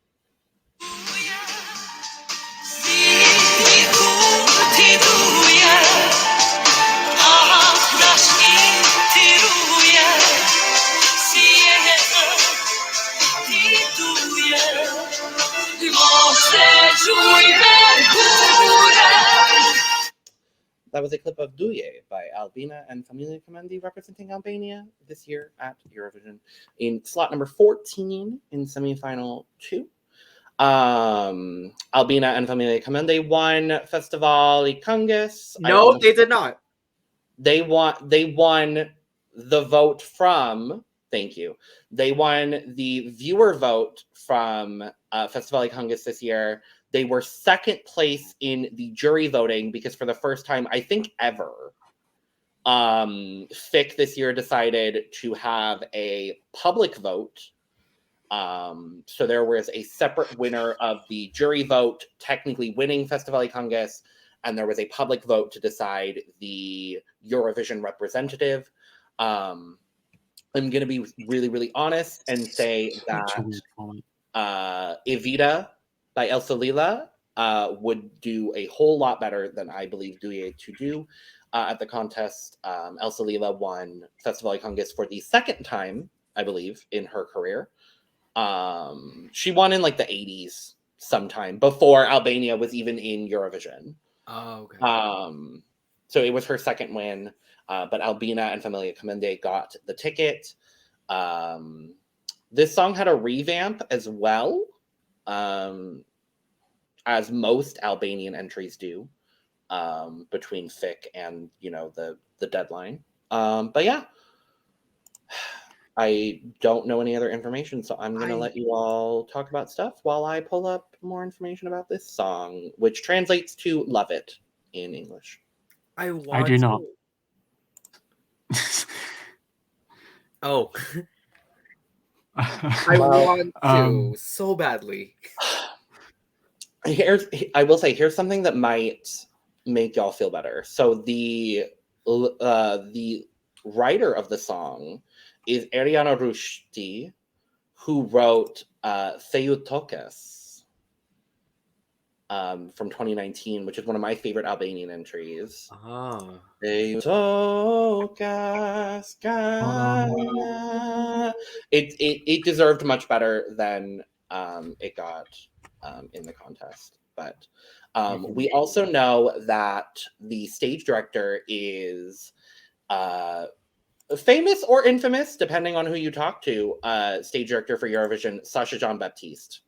That was a clip of Duje by Albina and Familja Kelmendi representing Albania this year at Eurovision in slot number 14 in semifinal 2. Albina and Familja Kelmendi won Festivali Congress. No, they did not. They won the vote from. Thank you. They won the viewer vote from Festivali Congress this year. They were second place in the jury voting because for the first time, I think ever, FIC this year decided to have a public vote. So there was a separate winner of the jury vote, technically winning Festivali Congress, and there was a public vote to decide the Eurovision representative. I'm going to be really, really honest and say that Evita by Elsa Lila would do a whole lot better than I believe Duje to do at the contest. Elsa Lila won Festivali Congress for the second time, I believe, in her career. She won in like the 80s sometime before Albania was even in Eurovision. Oh, okay. So it was her second win, but Albina and Familja Kelmendi got the ticket. This song had a revamp as well. As most Albanian entries do, between FIC and the deadline. But yeah, I don't know any other information, so I'm gonna let you all talk about stuff while I pull up more information about this song, which translates to "Love It" in English. I do not. Oh. I want to so badly. I will say, here's something that might make y'all feel better. So the writer of the song is Ariana Rushdie, who wrote Theotokos from 2019, which is one of my favorite Albanian entries. Oh. Theotokos. It deserved much better than it got in the contest. But we also know that the stage director is famous or infamous, depending on who you talk to, stage director for Eurovision, Sacha Jean-Baptiste,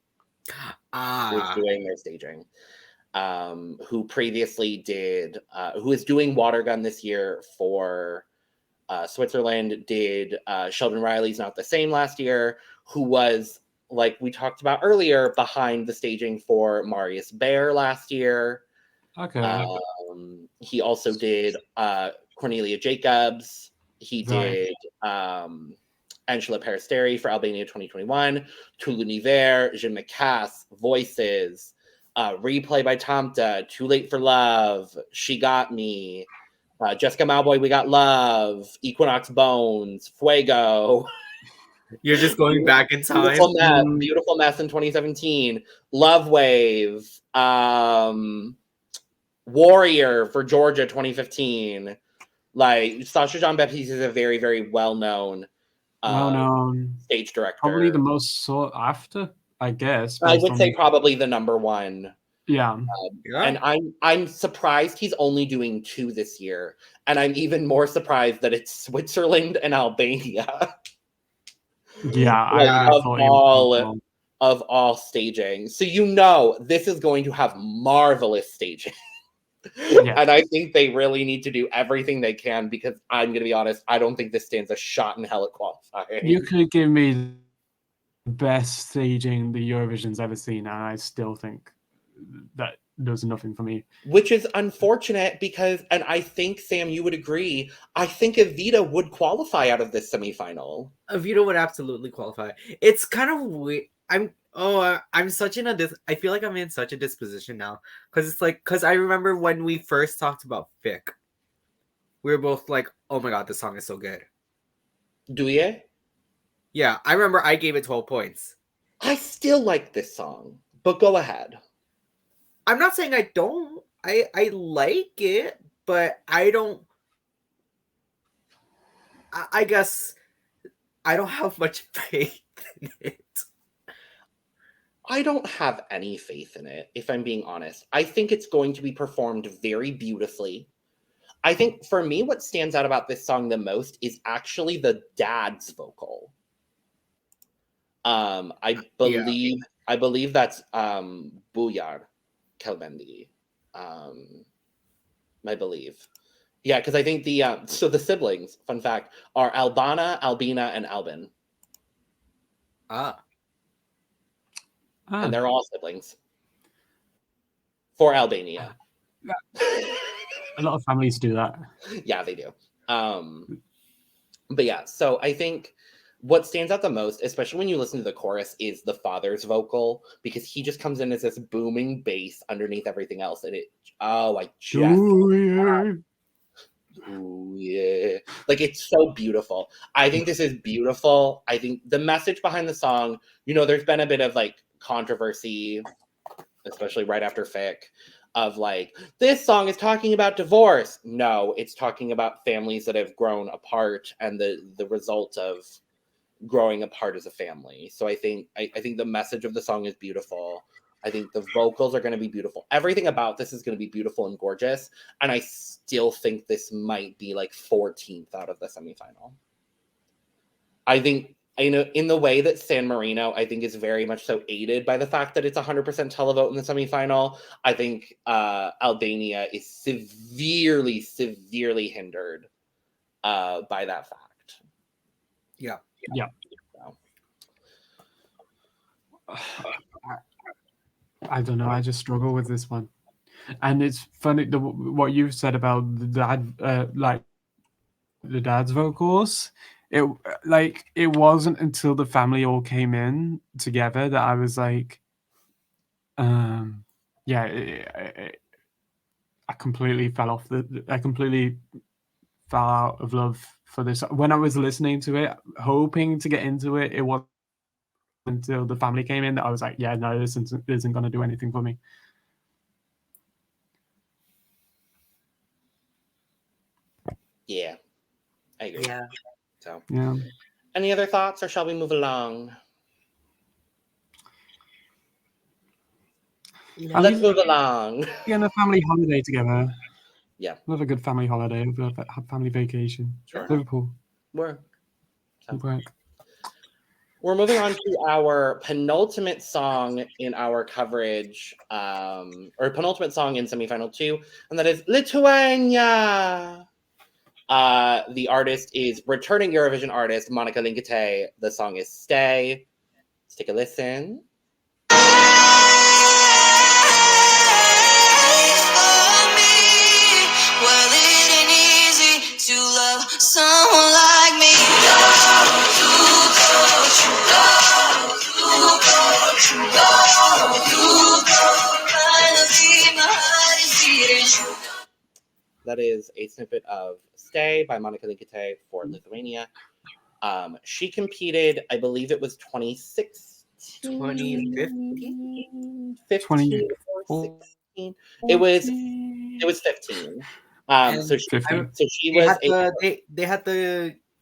who's doing their staging, who previously did, who is doing Watergun this year for Switzerland, did Sheldon Riley's Not the Same last year, who was, like we talked about earlier, behind the staging for Marius Bear last year. Okay. He also did Cornelia Jacobs. He did Angela Peristeri for Albania 2021, Tout l'Univers, Je me casse, Voices, Replay by Tamta, Too Late for Love, She Got Me, Jessica Malboy, We Got Love, Equinox Bones, Fuego. You're just going back in time. Beautiful Mess in 2017, Love Wave, Warrior for Georgia 2015. Like, Sacha Jean-Baptiste is a very, very well-known stage director. Probably the most sought after, I guess. I would say probably the number one. Yeah. And I'm surprised he's only doing 2 this year. And I'm even more surprised that it's Switzerland and Albania. Yeah, of all staging. So you know this is going to have marvelous staging. Yeah. And I think they really need to do everything they can, because I'm going to be honest, I don't think this stands a shot in hell at qualifying. You could give me the best staging the Eurovision's ever seen, and I still think that does nothing for me. Which is unfortunate because, and I think, Sam, you would agree, I think Evita would qualify out of this semifinal. Evita would absolutely qualify. It's kind of weird. I'm such in I feel like I'm in such a disposition now, because I remember when we first talked about Fick, we were both like, oh my god, this song is so good. Duje? Yeah, I remember I gave it 12 points. I still like this song, but go ahead. I'm not saying I don't. I like it, but I don't. I guess I don't have much faith in it. I don't have any faith in it, if I'm being honest. I think it's going to be performed very beautifully. I think for me, what stands out about this song the most is actually the dad's vocal. I believe that's Bujar Kelmendi. I believe. Yeah, because I think the siblings, fun fact, are Albina, and Albin. And they're all siblings. For Albania. A lot of families do that. Yeah, they do. But yeah, so I think what stands out the most, especially when you listen to the chorus, is the father's vocal, because he just comes in as this booming bass underneath everything else. And yeah. Like, it's so beautiful. I think this is beautiful. I think the message behind the song, there's been a bit of like controversy, especially right after Fick, of like, this song is talking about divorce. No, it's talking about families that have grown apart and the result of growing apart as a family. So I think the message of the song is beautiful. I think the vocals are going to be beautiful. Everything about this is going to be beautiful and gorgeous. And I still think this might be like 14th out of the semifinal. I think, in the way that San Marino, I think, is very much so aided by the fact that it's 100% televote in the semifinal. I think Albania is severely, severely hindered by that fact. Yeah. I don't know. I just struggle with this one, and it's funny what you've said about the dad, like the dad's vocals. It wasn't until the family all came in together that I was like, I completely fell off I completely fell out of love for this. When I was listening to it, hoping to get into it, it was until the family came in that I was like, yeah, no, this isn't going to do anything for me. Yeah, I agree. Yeah. So, Yeah. any other thoughts, or shall we move along? Let's move along. Getting a family holiday together. Yeah. Love a good family holiday, a family vacation. Sure. Liverpool. We're Work. moving on to our penultimate song in our coverage, or penultimate song in semifinal 2, and that is Lithuania. The artist is returning Eurovision artist Monika Linkytė. The song is Stay. Let's take a listen. Someone like me. That is a snippet of Stay by Monika Linkytė for Lithuania. She competed, I believe it was 2016? 2015? 15 or 16? It was 15. So she was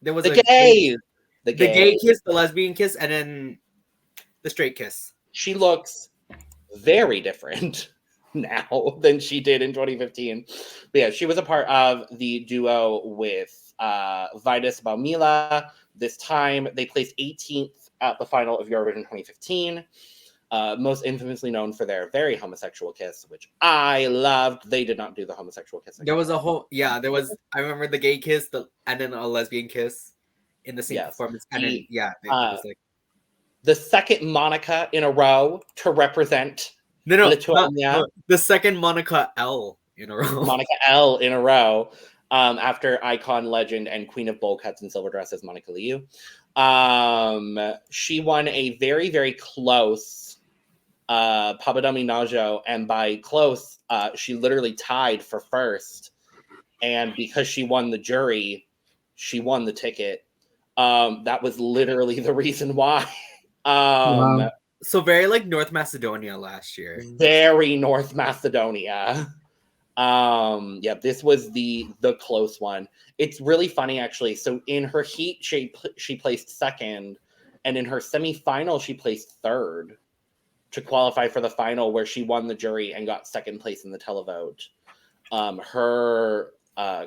there was the gay, the gay kiss, the lesbian kiss, and then the straight kiss. She looks very different now than she did in 2015. But yeah, she was a part of the duo with Vidas Baumila. This time they placed 18th at the final of Eurovision 2015. Most infamously known for their very homosexual kiss, which I loved. They did not do the homosexual kiss. There was I remember the gay kiss, and then a lesbian kiss in the same performance. And then, it was like the second Monika in a row to represent Lithuania. No, the second Monika L in a row. Monika L in a row. After icon, legend, and queen of bowl cuts and silver dresses, Monika Liu. She won a very, very close Papadami Najo, and by close, she literally tied for first. And because she won the jury, she won the ticket. That was literally the reason why. Wow. So very like North Macedonia last year. Very North Macedonia. This was the close one. It's really funny actually. So in her heat, she placed second, and in her semifinal, she placed third to qualify for the final, where she won the jury and got second place in the televote. Her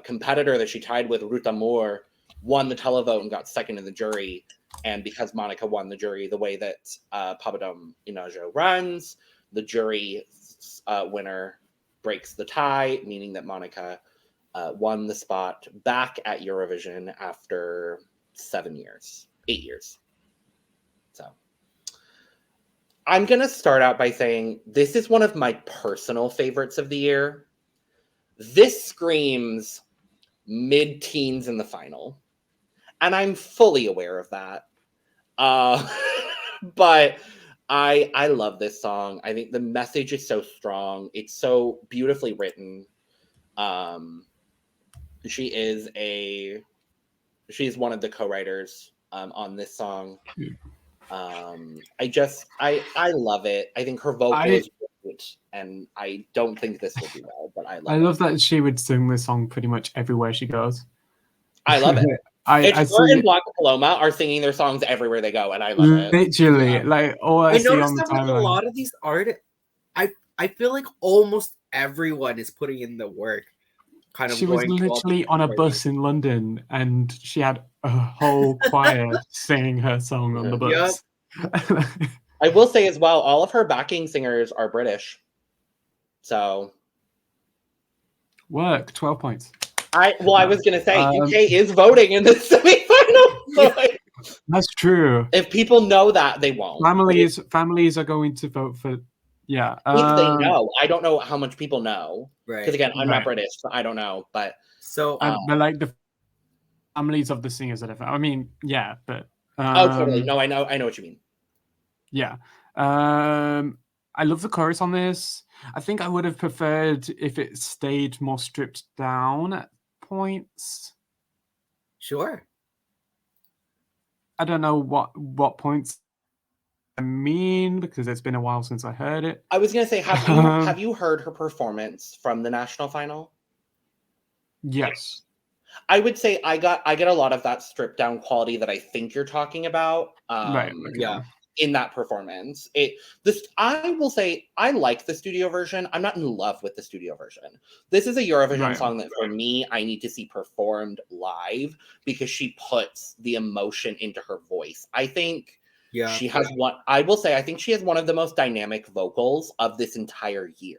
competitor that she tied with, Ruta Moore, won the televote and got second in the jury. And because Monika won the jury, the way that Papadam Inajo runs, the jury winner breaks the tie, meaning that Monika won the spot back at Eurovision after 8 years. So I'm going to start out by saying this is one of my personal favorites of the year. This screams mid-teens in the final. And I'm fully aware of that. But I love this song. I think the message is so strong. It's so beautifully written. She is one of the co-writers on this song. I love it. I think her vocal is great, and I don't think this will do well, but I love that she would sing this song pretty much everywhere she goes. I love it. Her and Blanka Paloma are singing their songs everywhere they go, and I love it. Literally, like all I see on the that with a lot of these artists, I feel like almost everyone is putting in the work. She was literally on a bus in London, and she had a whole choir singing her song on the bus. Yep. I will say as well, all of her backing singers are British. So work 12 points. I was gonna say UK is voting in the semifinal. So that's true. If people know that, they won't. Families are going to vote for. Yeah. If they know, I don't know how much people know. Right. Because again, I'm not British, so I don't know. But so, but like the families of the singers are different. I mean, yeah, but. Totally. No, I know what you mean. Yeah. I love the chorus on this. I think I would have preferred if it stayed more stripped down at points. Sure. I don't know what points mean because it's been a while since I heard it. I was gonna say, have you heard her performance from the national final? Yes. I would say I get a lot of that stripped down quality that I think you're talking about. Right. Okay. Yeah. In that performance, I will say I like the studio version. I'm not in love with the studio version. This is a Eurovision song that for me I need to see performed live because she puts the emotion into her voice. I think she has one. I will say I think she has one of the most dynamic vocals of this entire year.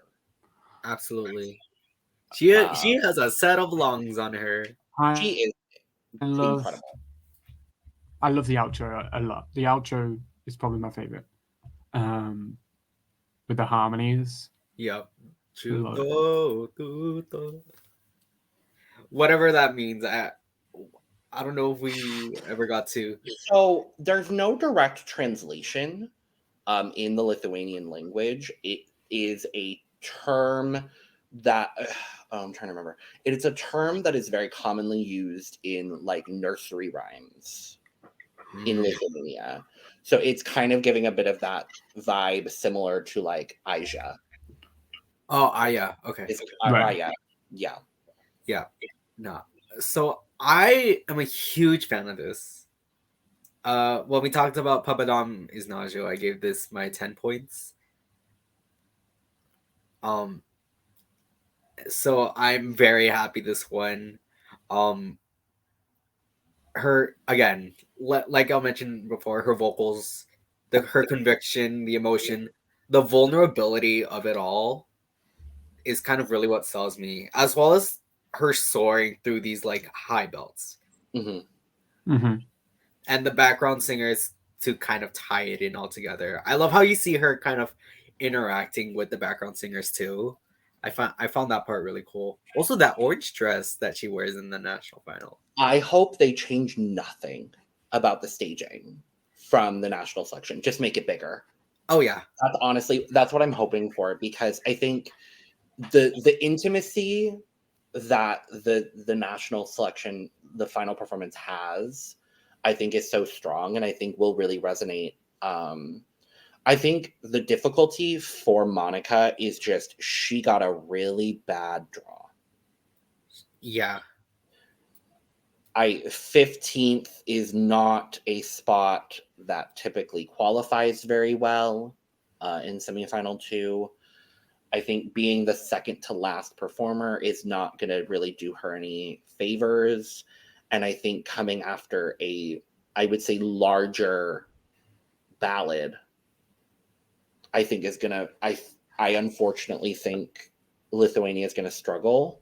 Absolutely. She has a set of lungs on her. She is incredible. I love the outro a lot. The outro is probably my favorite. With the harmonies. Yep. Whatever that means. I don't know if we ever got to. So there's no direct translation in the Lithuanian language. It is a term that I'm trying to remember. It is a term that is very commonly used in like nursery rhymes in Lithuania. So it's kind of giving a bit of that vibe similar to like Aja. Oh, Aya. Okay. It's Aya. Yeah. Yeah. No. So I am a huge fan of this. When we talked about Papadam is Najo, I gave this my 10 points. So I'm very happy this one. Her again, like I mentioned before, her vocals, her conviction, the emotion, the vulnerability of it all is kind of really what sells me, as well as her soaring through these like high belts. Mm-hmm. Mm-hmm. And the background singers to kind of tie it in all together. I love how you see her kind of interacting with the background singers too. I found that part really cool. Also, that orange dress that she wears in the national final. I hope they change nothing about the staging from the national selection. Just make it bigger. Oh yeah, that's what I'm hoping for, because I think the intimacy that the national selection, the final performance has, I think is so strong, and I think will really resonate. I think the difficulty for Monika is just she got a really bad draw. Yeah. 15th is not a spot that typically qualifies very well in semifinal 2. I think being the second to last performer is not going to really do her any favors. And I think coming after I would say, larger ballad, I think is going to, I unfortunately think Lithuania is going to struggle.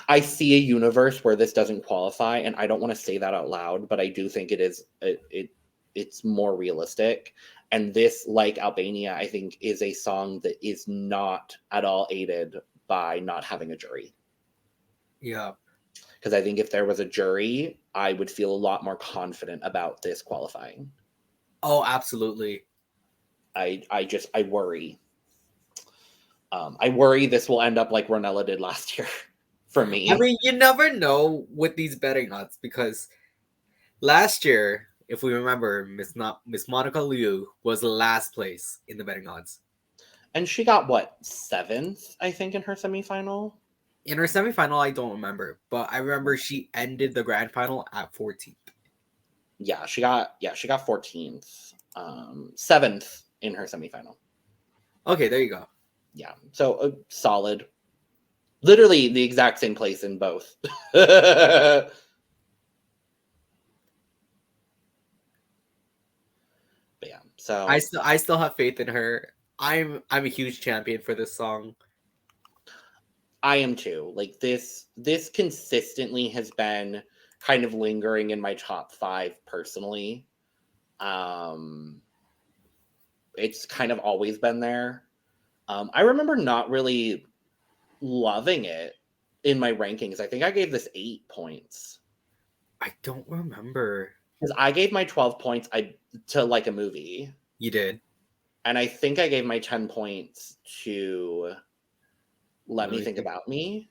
I see a universe where this doesn't qualify, and I don't want to say that out loud, but I do think it's more realistic. And this, like Albania, I think is a song that is not at all aided by not having a jury. Yeah. Because I think if there was a jury, I would feel a lot more confident about this qualifying. Oh, absolutely. I worry. I worry this will end up like Ronella did last year. For me. I mean, you never know with these betting odds, because last year, if we remember, Miss Monika Liu was last place in the betting odds. And she got, what, 7th, I think, in her semifinal? In her semifinal, I don't remember, but I remember she ended the grand final at 14th. Yeah, she got 14th. 7th in her semifinal. Okay, there you go. Yeah, so solid. Literally the exact same place in both. But yeah, so I still have faith in her. I'm a huge champion for this song. I am too. Like this consistently has been kind of lingering in my top 5 personally. It's kind of always been there. I remember not really loving it in my rankings. I think I gave this 8 points. I don't remember. Because I gave my 12 points to Like a Movie. You did. And I think I gave my 10 points to Let Me Think About Me.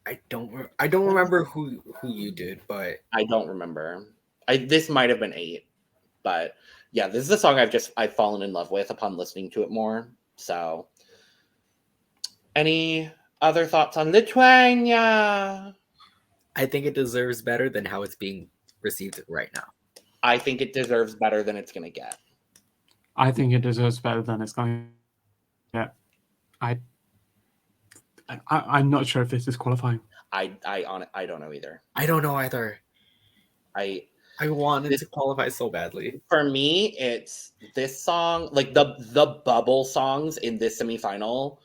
I don't remember who you did, but I don't remember. This might have been 8, but yeah, this is a song I've fallen in love with upon listening to it more. So, any other thoughts on Lithuania? I think it deserves better than how it's being received right now. I think it deserves better than it's going to get. I think it deserves better than it's going to get. I'm not sure if this is qualifying. I don't know either. I don't know either. I wanted to qualify so badly. For me, it's this song, like the bubble songs in this semifinal,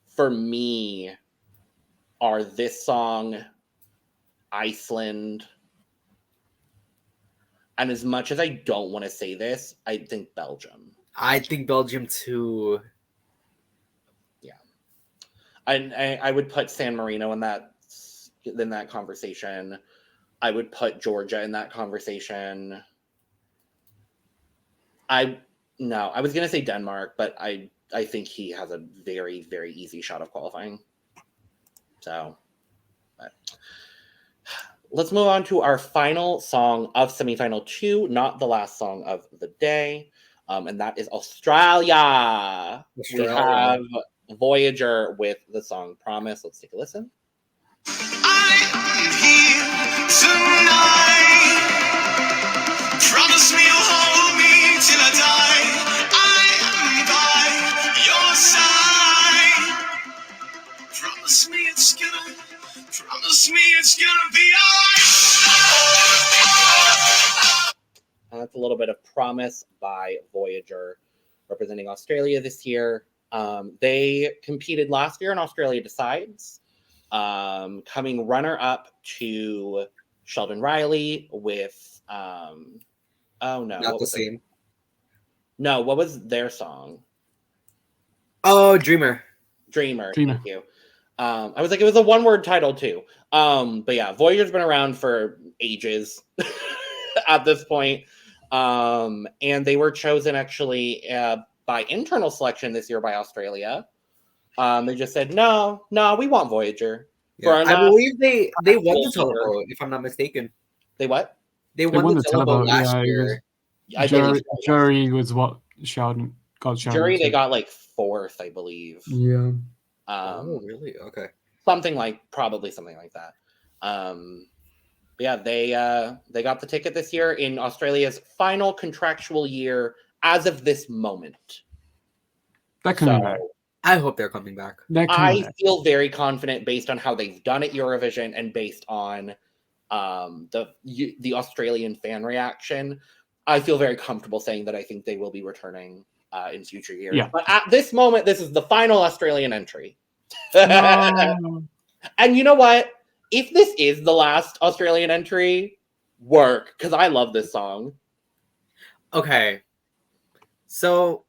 for me, are this song, Iceland, and as much as I don't want to say this, I think Belgium. I think Belgium too. Yeah, I would put San Marino in that conversation. I would put Georgia in that conversation. I was gonna say Denmark, but I think he has a very, very easy shot of qualifying. So, but let's move on to our final song of semifinal 2, not the last song of the day, and that is Australia. We have Voyager with the song Promise. Let's take a listen. I'm here tonight. Promise me you'll hold me till I die. I'm by your side. Promise me it's gonna be alright. And that's a little bit of Promise by Voyager, representing Australia this year. They competed last year in Australia Decides, coming runner-up to Sheldon Riley with, Not the same. No, what was their song? Oh, Dreamer. Dreamer. Thank you. I was like, it was a one-word title too. But yeah, Voyager's been around for ages at this point. And they were chosen actually by internal selection this year by Australia. They just said, no, we want Voyager. Yeah, I believe they won the televote, if I'm not mistaken. They what? They won the televote last year. Jury was what Sheldon got. Jury, they got like 4th, I believe. Yeah. Oh, really? Okay. Probably something like that. But yeah, they got the ticket this year in Australia's final contractual year as of this moment. They're coming back. I hope they're coming back. I feel very confident based on how they've done at Eurovision and based on the Australian fan reaction. I feel very comfortable saying that I think they will be returning in future years. Yeah. But at this moment, this is the final Australian entry. No. And you know what? If this is the last Australian entry, work, because I love this song. Okay. So,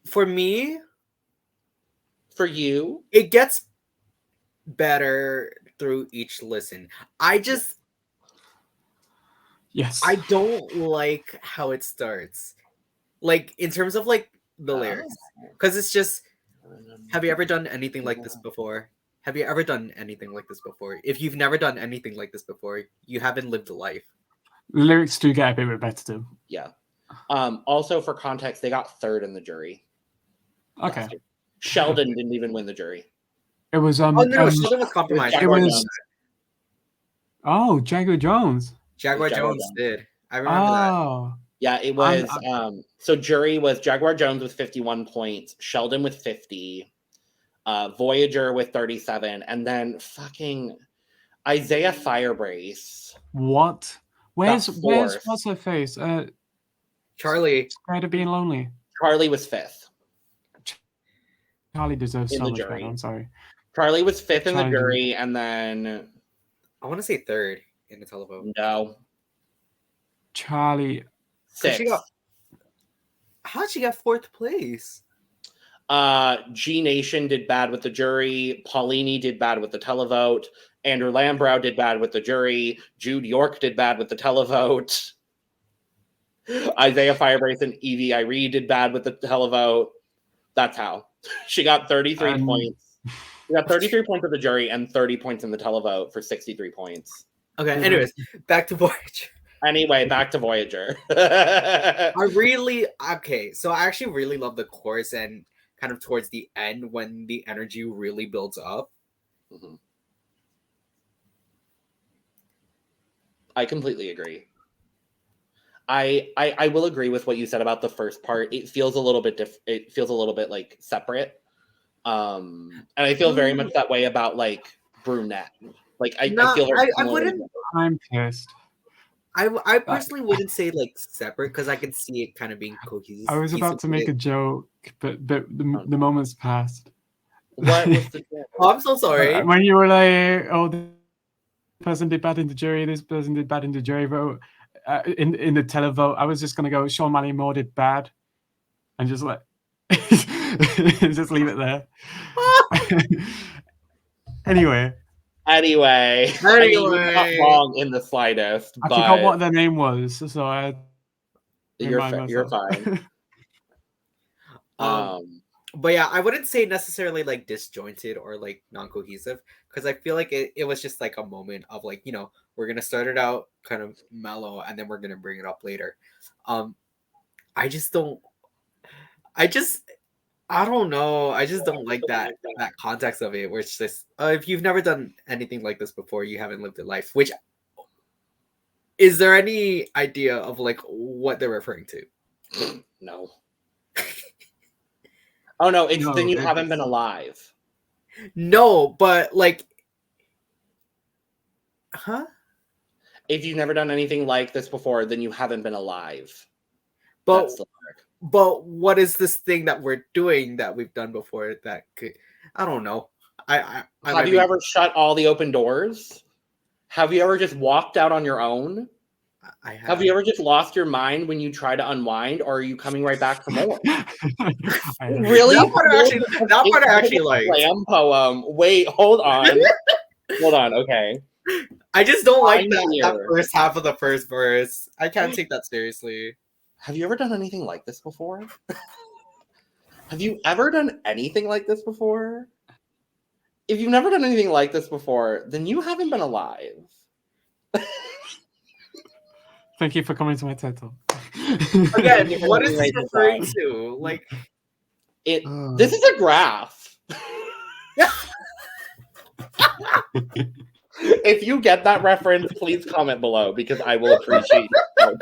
for me... For you? It gets better through each listen. Yes. I don't like how it starts. Like, in terms of, like, the lyrics. Because it's just... Have you ever done anything like this before? Have you ever done anything like this before? If you've never done anything like this before, you haven't lived a life. The lyrics do get a bit repetitive. Yeah. Also, for context, they got 3rd in the jury. Okay. Sheldon didn't even win the jury. It was Sheldon was compromised. It was Jaguar Jones. Jaguar Jones did. I remember that. Yeah, it was. So jury was Jaguar Jones with 51 points, Sheldon with 50, Voyager with 37, and then fucking Isaiah Firebrace. What? Where's what's her face? Charlie. Scared of being lonely. Charlie was 5th. Charlie deserves in so the much jury. better. I'm sorry. Charlie was 5th in the jury, and then I want to say 3rd in the televote. No. Charlie. 6th. How'd she get 4th place? G Nation did bad with the jury. Paulini did bad with the televote. Andrew Lambrow did bad with the jury. Jude York did bad with the televote. Isaiah Firebrace and Evie Iree did bad with the televote. That's how. She got 33 points. She got 33 points of the jury and 30 points in the televote for 63 points. Okay, anyways, back to Voyager. Anyway, back to Voyager. So I actually really love the chorus and kind of towards the end when the energy really builds up. Mhm. I completely agree. I will agree with what you said about the first part. It feels a little bit it feels a little bit like separate. And I feel very much that way about like Brunette. Like I feel very I wouldn't. I'm pissed. I personally wouldn't say like separate because I could see it kind of being cohesive. I was about to make a joke, but the moment's passed. What was the joke? Oh, I'm so sorry. When you were like, "Oh, this person did bad in the jury. This person did bad in the jury vote." In the televote, I was just gonna go. Sean Manny Moore did bad, and just like just leave it there. Anyway, I mean, you're not wrong in the slightest. I forgot what their name was, so you're fine. But yeah, I wouldn't say necessarily like disjointed or like non-cohesive because I feel like it was just like a moment of like, you know, we're gonna start it out kind of mellow and then we're gonna bring it up later. I don't know. I just don't like that context of it where it's just if you've never done anything like this before, you haven't lived a life. Which is there any idea of like what they're referring to? No. Oh no, then you haven't been alive. No, but like, If you've never done anything like this before, then you haven't been alive. But That's the lyric. But what is this thing that we're doing that we've done before that could, I don't know. Have you ever shut all the open doors? Have you ever just walked out on your own? I have. Have you ever just lost your mind when you try to unwind, or are you coming right back for more? Really? That part I actually like. Slam poem. Wait, hold on. Okay. I just don't like that first half of the first verse. I can't take that seriously. Have you ever done anything like this before? Have you ever done anything like this before? If you've never done anything like this before, then you haven't been alive. Thank you for coming to my TED Talk. Again, what is this referring to? Like, this is a graph. If you get that reference, please comment below because I will appreciate it.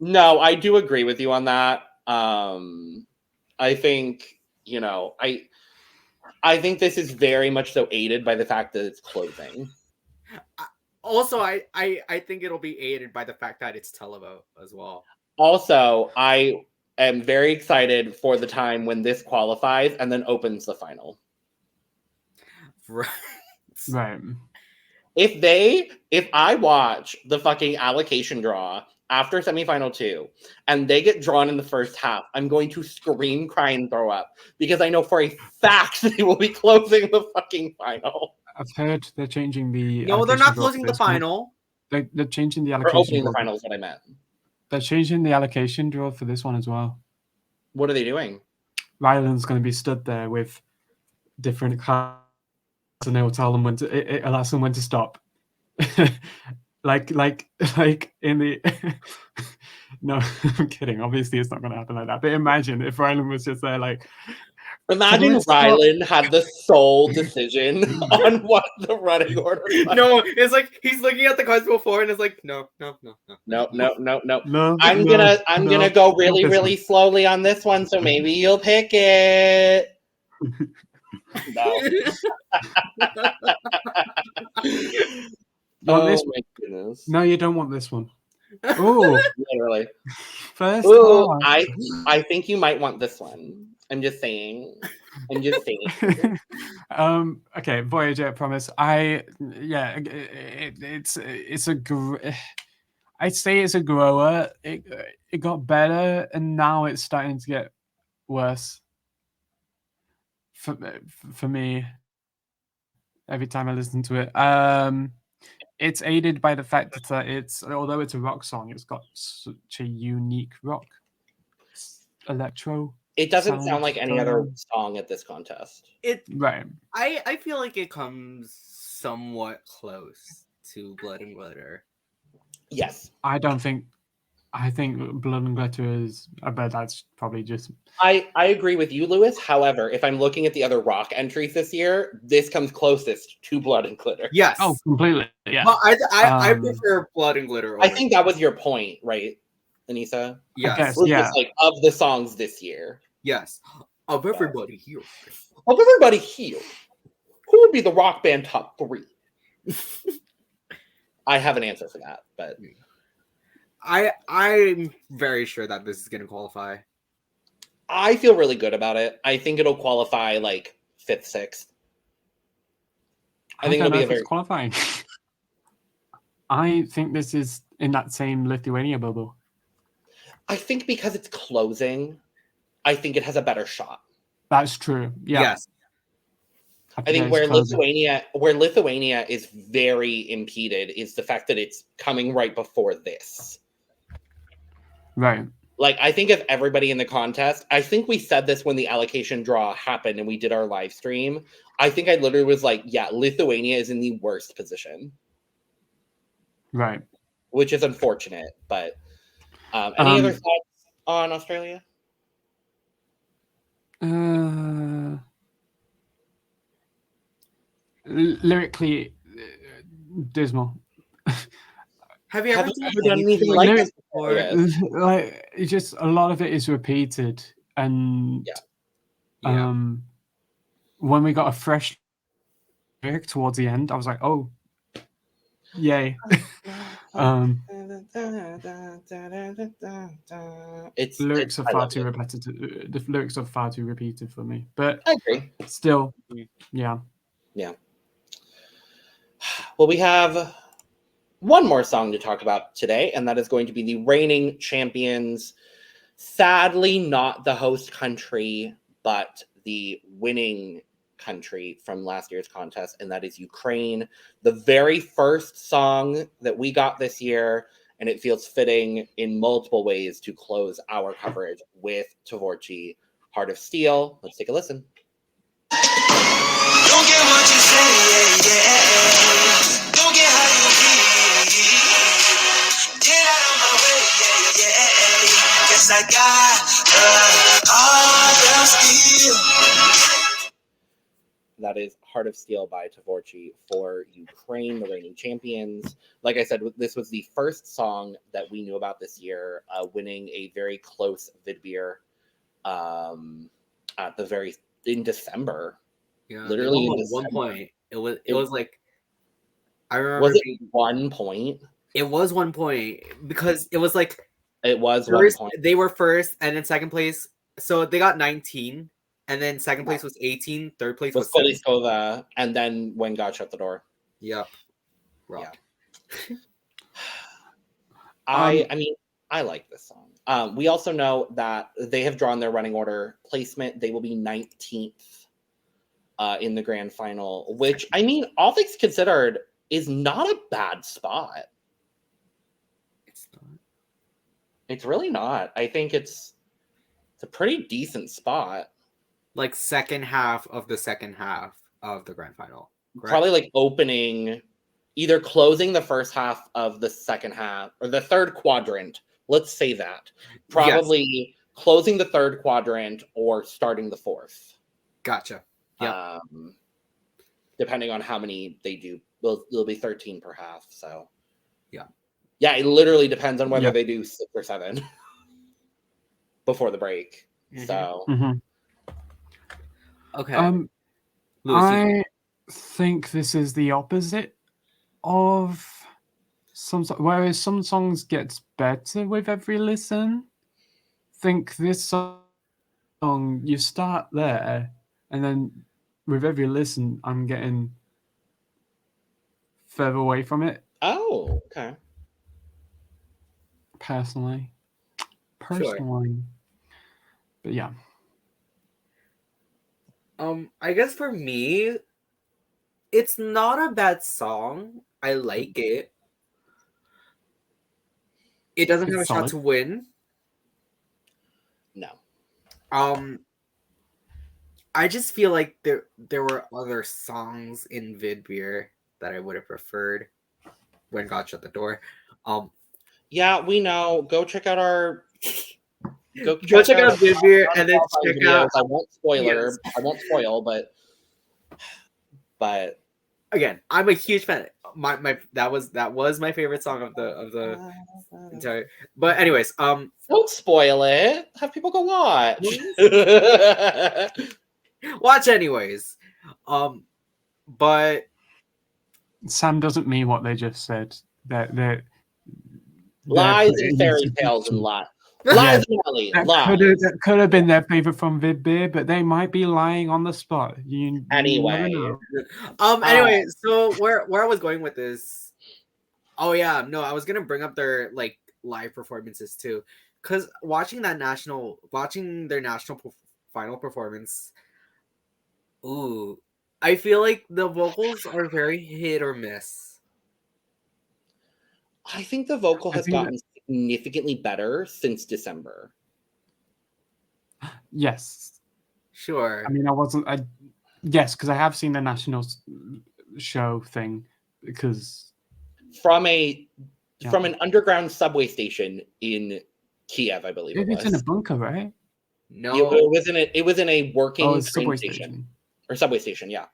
No, I do agree with you on that. I think, you know, I think this is very much so aided by the fact that it's closing. Also, I think it'll be aided by the fact that it's televote as well. Also, I am very excited for the time when this qualifies and then opens the final. Right. If I watch the fucking allocation draw after semifinal 2 and they get drawn in the first half, I'm going to scream, cry, and throw up because I know for a fact they will be closing the fucking final. I've heard they're changing the. No, they're not closing the final. They're changing the allocation. Or opening the final is what I meant. They're changing the allocation draw for this one as well. What are they doing? Ryland's going to be stood there with different cards, and they will tell them when to. It allows them when to stop. like in the. No, I'm kidding. Obviously, it's not going to happen like that. But imagine if Ryland was just there, like. Imagine Ryland had the sole decision on what the running order was. No, it's like he's looking at the cards before and it's like, no. I'm gonna go really slowly on this one, so maybe you'll pick it. No. My goodness. No, you don't want this one. Oh, literally. First, I think you might want this one. I'm just saying. Okay, Voyager, I promise. It's a I'd say it's a grower. It got better and now it's starting to get worse. For me, every time I listen to it. It's aided by the fact that although it's a rock song, it's got such a unique rock electro. It doesn't sound like any other song at this contest. Right. I feel like it comes somewhat close to Blood and Glitter. Yes. I think Blood and Glitter is, I bet that's probably just... I agree with you, Lewis. However, if I'm looking at the other rock entries this year, this comes closest to Blood and Glitter. Yes. Oh, completely. Yeah. Well, I prefer Blood and Glitter. I think that was your point, right, Aneesa? Yes. guess. Was Yeah. just, like, of the songs this year. Yes. Of everybody here. Of everybody here, who would be the rock band top 3? I have an answer for that, but I'm very sure that this is going to qualify. I feel really good about it. I think it'll qualify like 5th, 6th. I think it'll be a very qualifying. I think this is in that same Lithuania bubble. I think because it's closing, I think it has a better shot. That's true. Yeah. Yes. I think where Lithuania is very impeded is the fact that it's coming right before this. Right. Like, I think if everybody in the contest, I think we said this when the allocation draw happened and we did our live stream. I think I literally was like, yeah, Lithuania is in the worst position. Right. Which is unfortunate, but any other thoughts on Australia? Lyrically, dismal. Have you ever done anything like this before? Like, it's just a lot of it is repeated, and when we got a fresh lyric towards the end, I was like, oh, yay. It's lyrics are I far love too it. repetitive. The lyrics are far too repeated for me, but I agree. still, yeah. Well, we have one more song to talk about today, and that is going to be the reigning champions. Sadly, not the host country, but the winning country from last year's contest, and that is Ukraine. The very first song that we got this year, and it feels fitting in multiple ways to close our coverage with Tvorchi, Heart of Steel. Let's take a listen. Don't get what you say, yeah. Don't get how you feel. Get out of my way, yeah. Guess I got heart of steel. That is Heart of Steel by Tvorchi for Ukraine, the reigning champions. Like I said, this was the first song that we knew about this year, winning a very close Vidbeer in December. Yeah, Literally at in one December. point, it was like, I remember. Was it 1 point? It was 1 point because it was like It was first, 1 point. they were first, and then second place. So they got 19, and then second place was 18. Third place was 7. Koliskova, and then when God shut the door. Yep. Rock. Yeah. I mean, I like this song. We also know that they have drawn their running order placement. They will be 19th in the grand final, which, I mean, all things considered, is not a bad spot. It's not. It's really not. I think it's a pretty decent spot. Like second half of the grand final. Correct? Probably like opening, either closing the first half of the second half or the third quadrant. Let's say that. Probably closing the third quadrant or starting the fourth. Gotcha. Yeah. Depending on how many they do. It'll be 13 per half. So yeah, it literally depends on whether they do 6 or 7 before the break. Mhm. So Okay. Lewis, I think this is the opposite of whereas some songs gets better with every listen. Think this song, you start there, and then with every listen, I'm getting further away from it. Oh, okay. Personally. Sure. But yeah. I guess for me, it's not a bad song. I like it. It doesn't have a It's shot solid. to win. No. I just feel like there were other songs in Vidbeer that I would have preferred. when God shut the door. Yeah, we know. Go check out our. Go check out Vivier and then check videos. out. I won't spoiler. Yes. I won't spoil, but Again, I'm a huge fan. That was my favorite song of the entire. But anyways, don't spoil it. Have people go watch. Watch anyways. But Sam doesn't mean what they just said. They're lies and fairy tales and lies. Lies and Ellie. Lies. That could have been their favorite from Vidbeer, but they might be lying on the spot. You Anyway. never know. Anyway, so where I was going with this. Oh yeah, no, I was gonna bring up their like live performances too, because watching their national final performance. Ooh, I feel like the vocals are very hit or miss. I think the vocal has gotten significantly better since December. Yes. Sure. I mean, yes, because I have seen the national show thing because from an underground subway station in Kiev, I believe it was in a bunker, right? No, it was in a working train subway station or subway station. Yeah,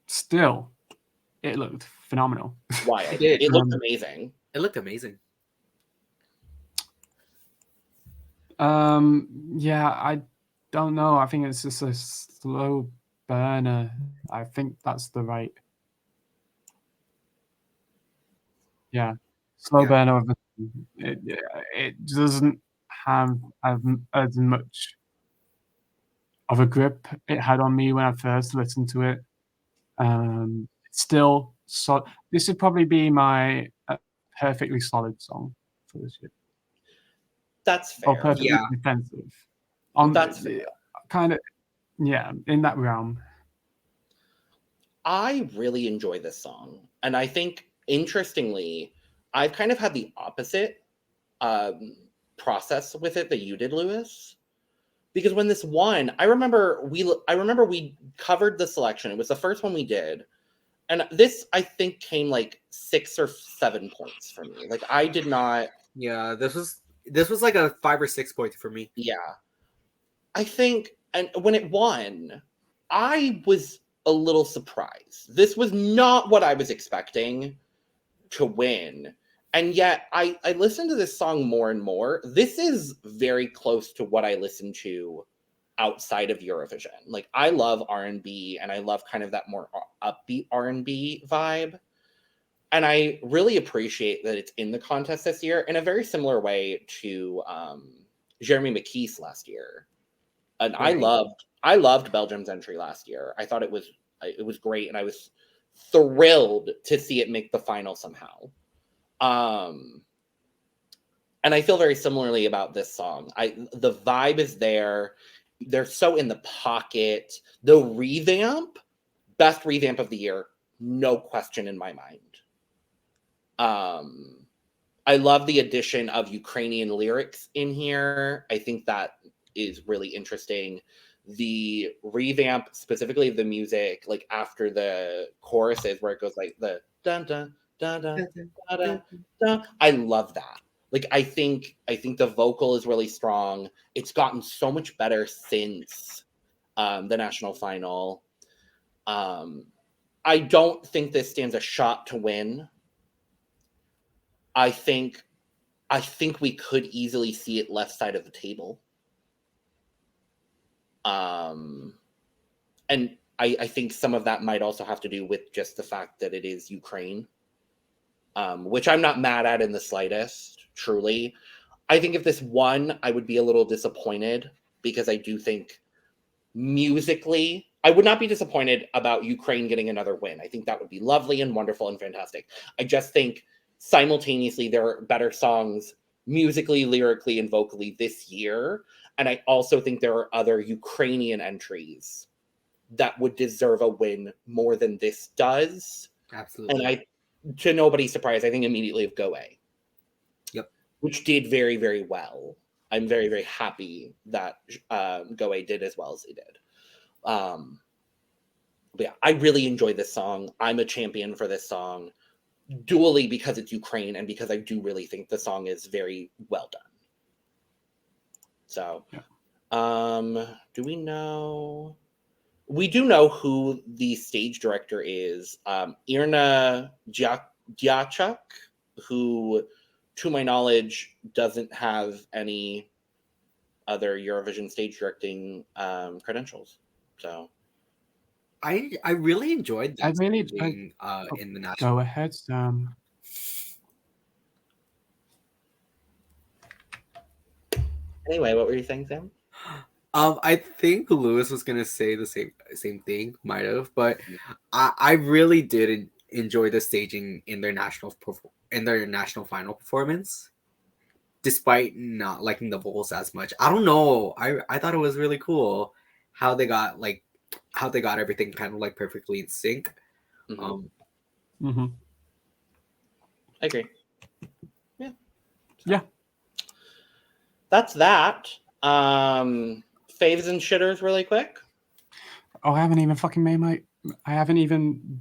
still, it looked phenomenal. Wild. It It looked amazing. It looked amazing. Yeah, I don't know. I think it's just a slow burner. I think that's the right. Yeah, slow burner of it doesn't have as much of a grip it had on me when I first listened to it. Still, so this would probably be my perfectly solid song for this year. That's fair. Or perfectly defensive. That's fair. Kind of, yeah, in that realm. I really enjoy this song, and I think interestingly, I've kind of had the opposite process with it that you did, Lewis. Because when this won, I remember we covered the selection. It was the first one we did. And this, I think, came like 6 or 7 points for me. Like, I did not... Yeah, this was like a 5 or 6 point for me. Yeah. I think, and when it won, I was a little surprised. This was not what I was expecting to win. And yet, I listened to this song more and more. This is very close to what I listen to outside of Eurovision. Like, I love R&B, and I love kind of that more upbeat R&B vibe. And I really appreciate that it's in the contest this year in a very similar way to Jeremy McKee's last year. And right. I loved Belgium's entry last year. I thought it was great, and I was thrilled to see it make the final somehow. And I feel very similarly about this song. The vibe is there. They're so in the pocket. The revamp, best revamp of the year, no question in my mind. I love the addition of Ukrainian lyrics in here. I think that is really interesting. The revamp, specifically of the music, like after the choruses where it goes like the dun dun dun dun dun dun dun. I love that. Like, I think the vocal is really strong. It's gotten so much better since the national final. I don't think this stands a shot to win. I think we could easily see it left side of the table. And I think some of that might also have to do with just the fact that it is Ukraine, which I'm not mad at in the slightest, truly. I think if this won, I would be a little disappointed because I do think musically, I would not be disappointed about Ukraine getting another win. I think that would be lovely and wonderful and fantastic. I just think simultaneously there are better songs musically, lyrically, and vocally this year. And I also think there are other Ukrainian entries that would deserve a win more than this does. Absolutely. And to nobody's surprise, I think immediately of Goe. Yep. Which did very, very well. I'm very, very happy that Goe did as well as they did. But yeah, I really enjoyed this song. I'm a champion for this song. dually because it's Ukraine and because I do really think the song is very well done. So, do we know? We do know who the stage director is. Irna Diachak, who, to my knowledge, doesn't have any other Eurovision stage directing credentials. So, I really enjoyed that staging, in the national. Go ahead, Sam. Anyway, what were you saying, Sam? I think Lewis was gonna say the same thing, might have, but I really did enjoy the staging in their national final performance, despite not liking the vocals as much. I don't know. I thought it was really cool how they got everything kind of like perfectly in sync. I agree. Yeah. Yeah. That's that. Faves and shitters really quick. Oh, I haven't even fucking made my. I haven't even.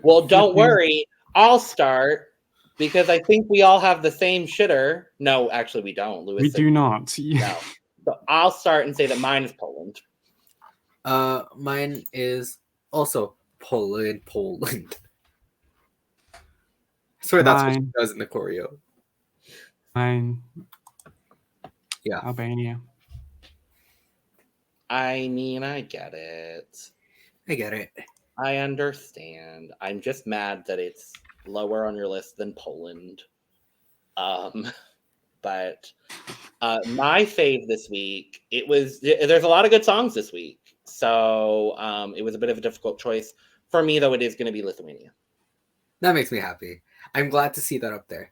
Well, don't worry. I'll start because I think we all have the same shitter. No, actually, we don't. Lewis We said do not. no. So I'll start and say that mine is Poland. Mine is also Poland. I swear that's what she does in the choreo. Mine. Yeah. Albania. I mean, I get it. I get it. I understand. I'm just mad that it's lower on your list than Poland. But my fave this week, there's a lot of good songs this week. So it was a bit of a difficult choice. For me, though, it is going to be Lithuania. That makes me happy. I'm glad to see that up there.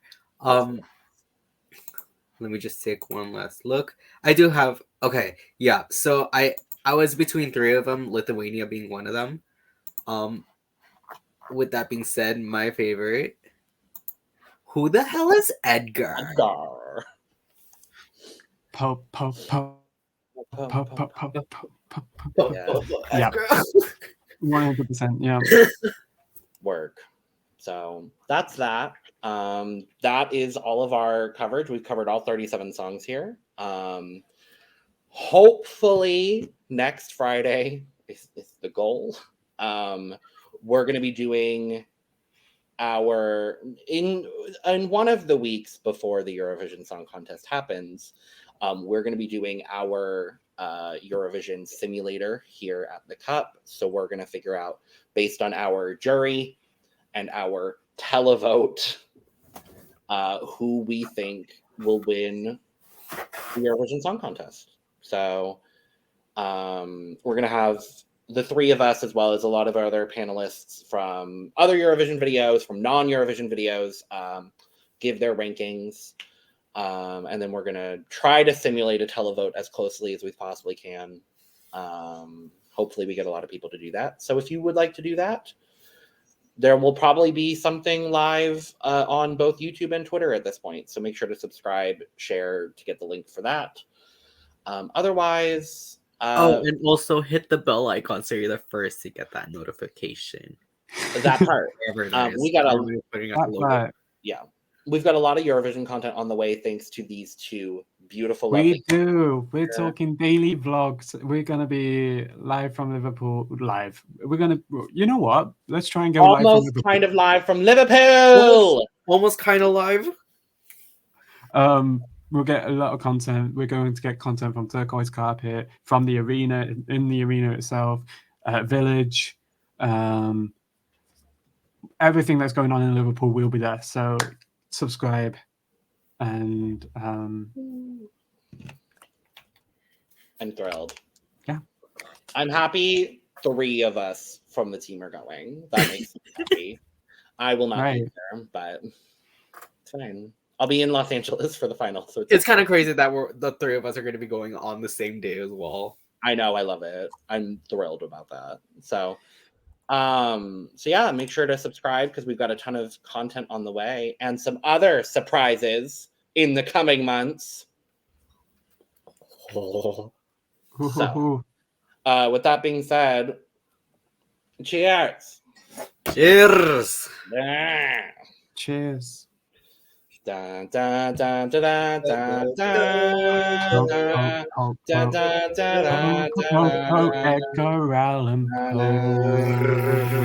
Let me just take one last look. I do have... Okay, yeah. So I was between three of them, Lithuania being one of them. With that being said, my favorite... Who the hell is Edgar? Edgar. Po. Yeah. 100%. Yeah. Work. So that's that. That is all of our coverage. We've covered all 37 songs here. Hopefully next Friday is the goal. We're going to be doing in one of the weeks before the Eurovision Song Contest happens. We're going to be doing our Eurovision simulator here at the Cup. So we're going to figure out, based on our jury and our televote, who we think will win the Eurovision Song Contest. So we're going to have the three of us, as well as a lot of other panelists from other Eurovision videos, from non-Eurovision videos, give their rankings. And then we're going to try to simulate a televote as closely as we possibly can. Hopefully we get a lot of people to do that. So if you would like to do that, there will probably be something live on both YouTube and Twitter at this point. So make sure to subscribe, share to get the link for that. Otherwise... and also hit the bell icon so you're the first to get that notification. That part. We got we've got a lot of Eurovision content on the way thanks to these two beautiful. We do. We're talking daily vlogs. We're gonna be live from Liverpool. We're gonna. You know what? Let's try and go almost live kind of live from Liverpool. Almost kind of live. We'll get a lot of content. We're going to get content from Turquoise Carpe, from the arena, in the arena itself, Village, everything that's going on in Liverpool will be there. So subscribe, and I'm thrilled. Yeah, I'm happy. 3 of us from the team are going. That makes me happy. I will not be there, but it's fine. I'll be in Los Angeles for the final. So it's kind of crazy that the 3 of us are going to be going on the same day as well. I know. I love it. I'm thrilled about that. So yeah, make sure to subscribe because we've got a ton of content on the way and some other surprises in the coming months. So, with that being said, cheers. Cheers. Cheers. Da da da da da da da da da da da Edgar Allan Poe.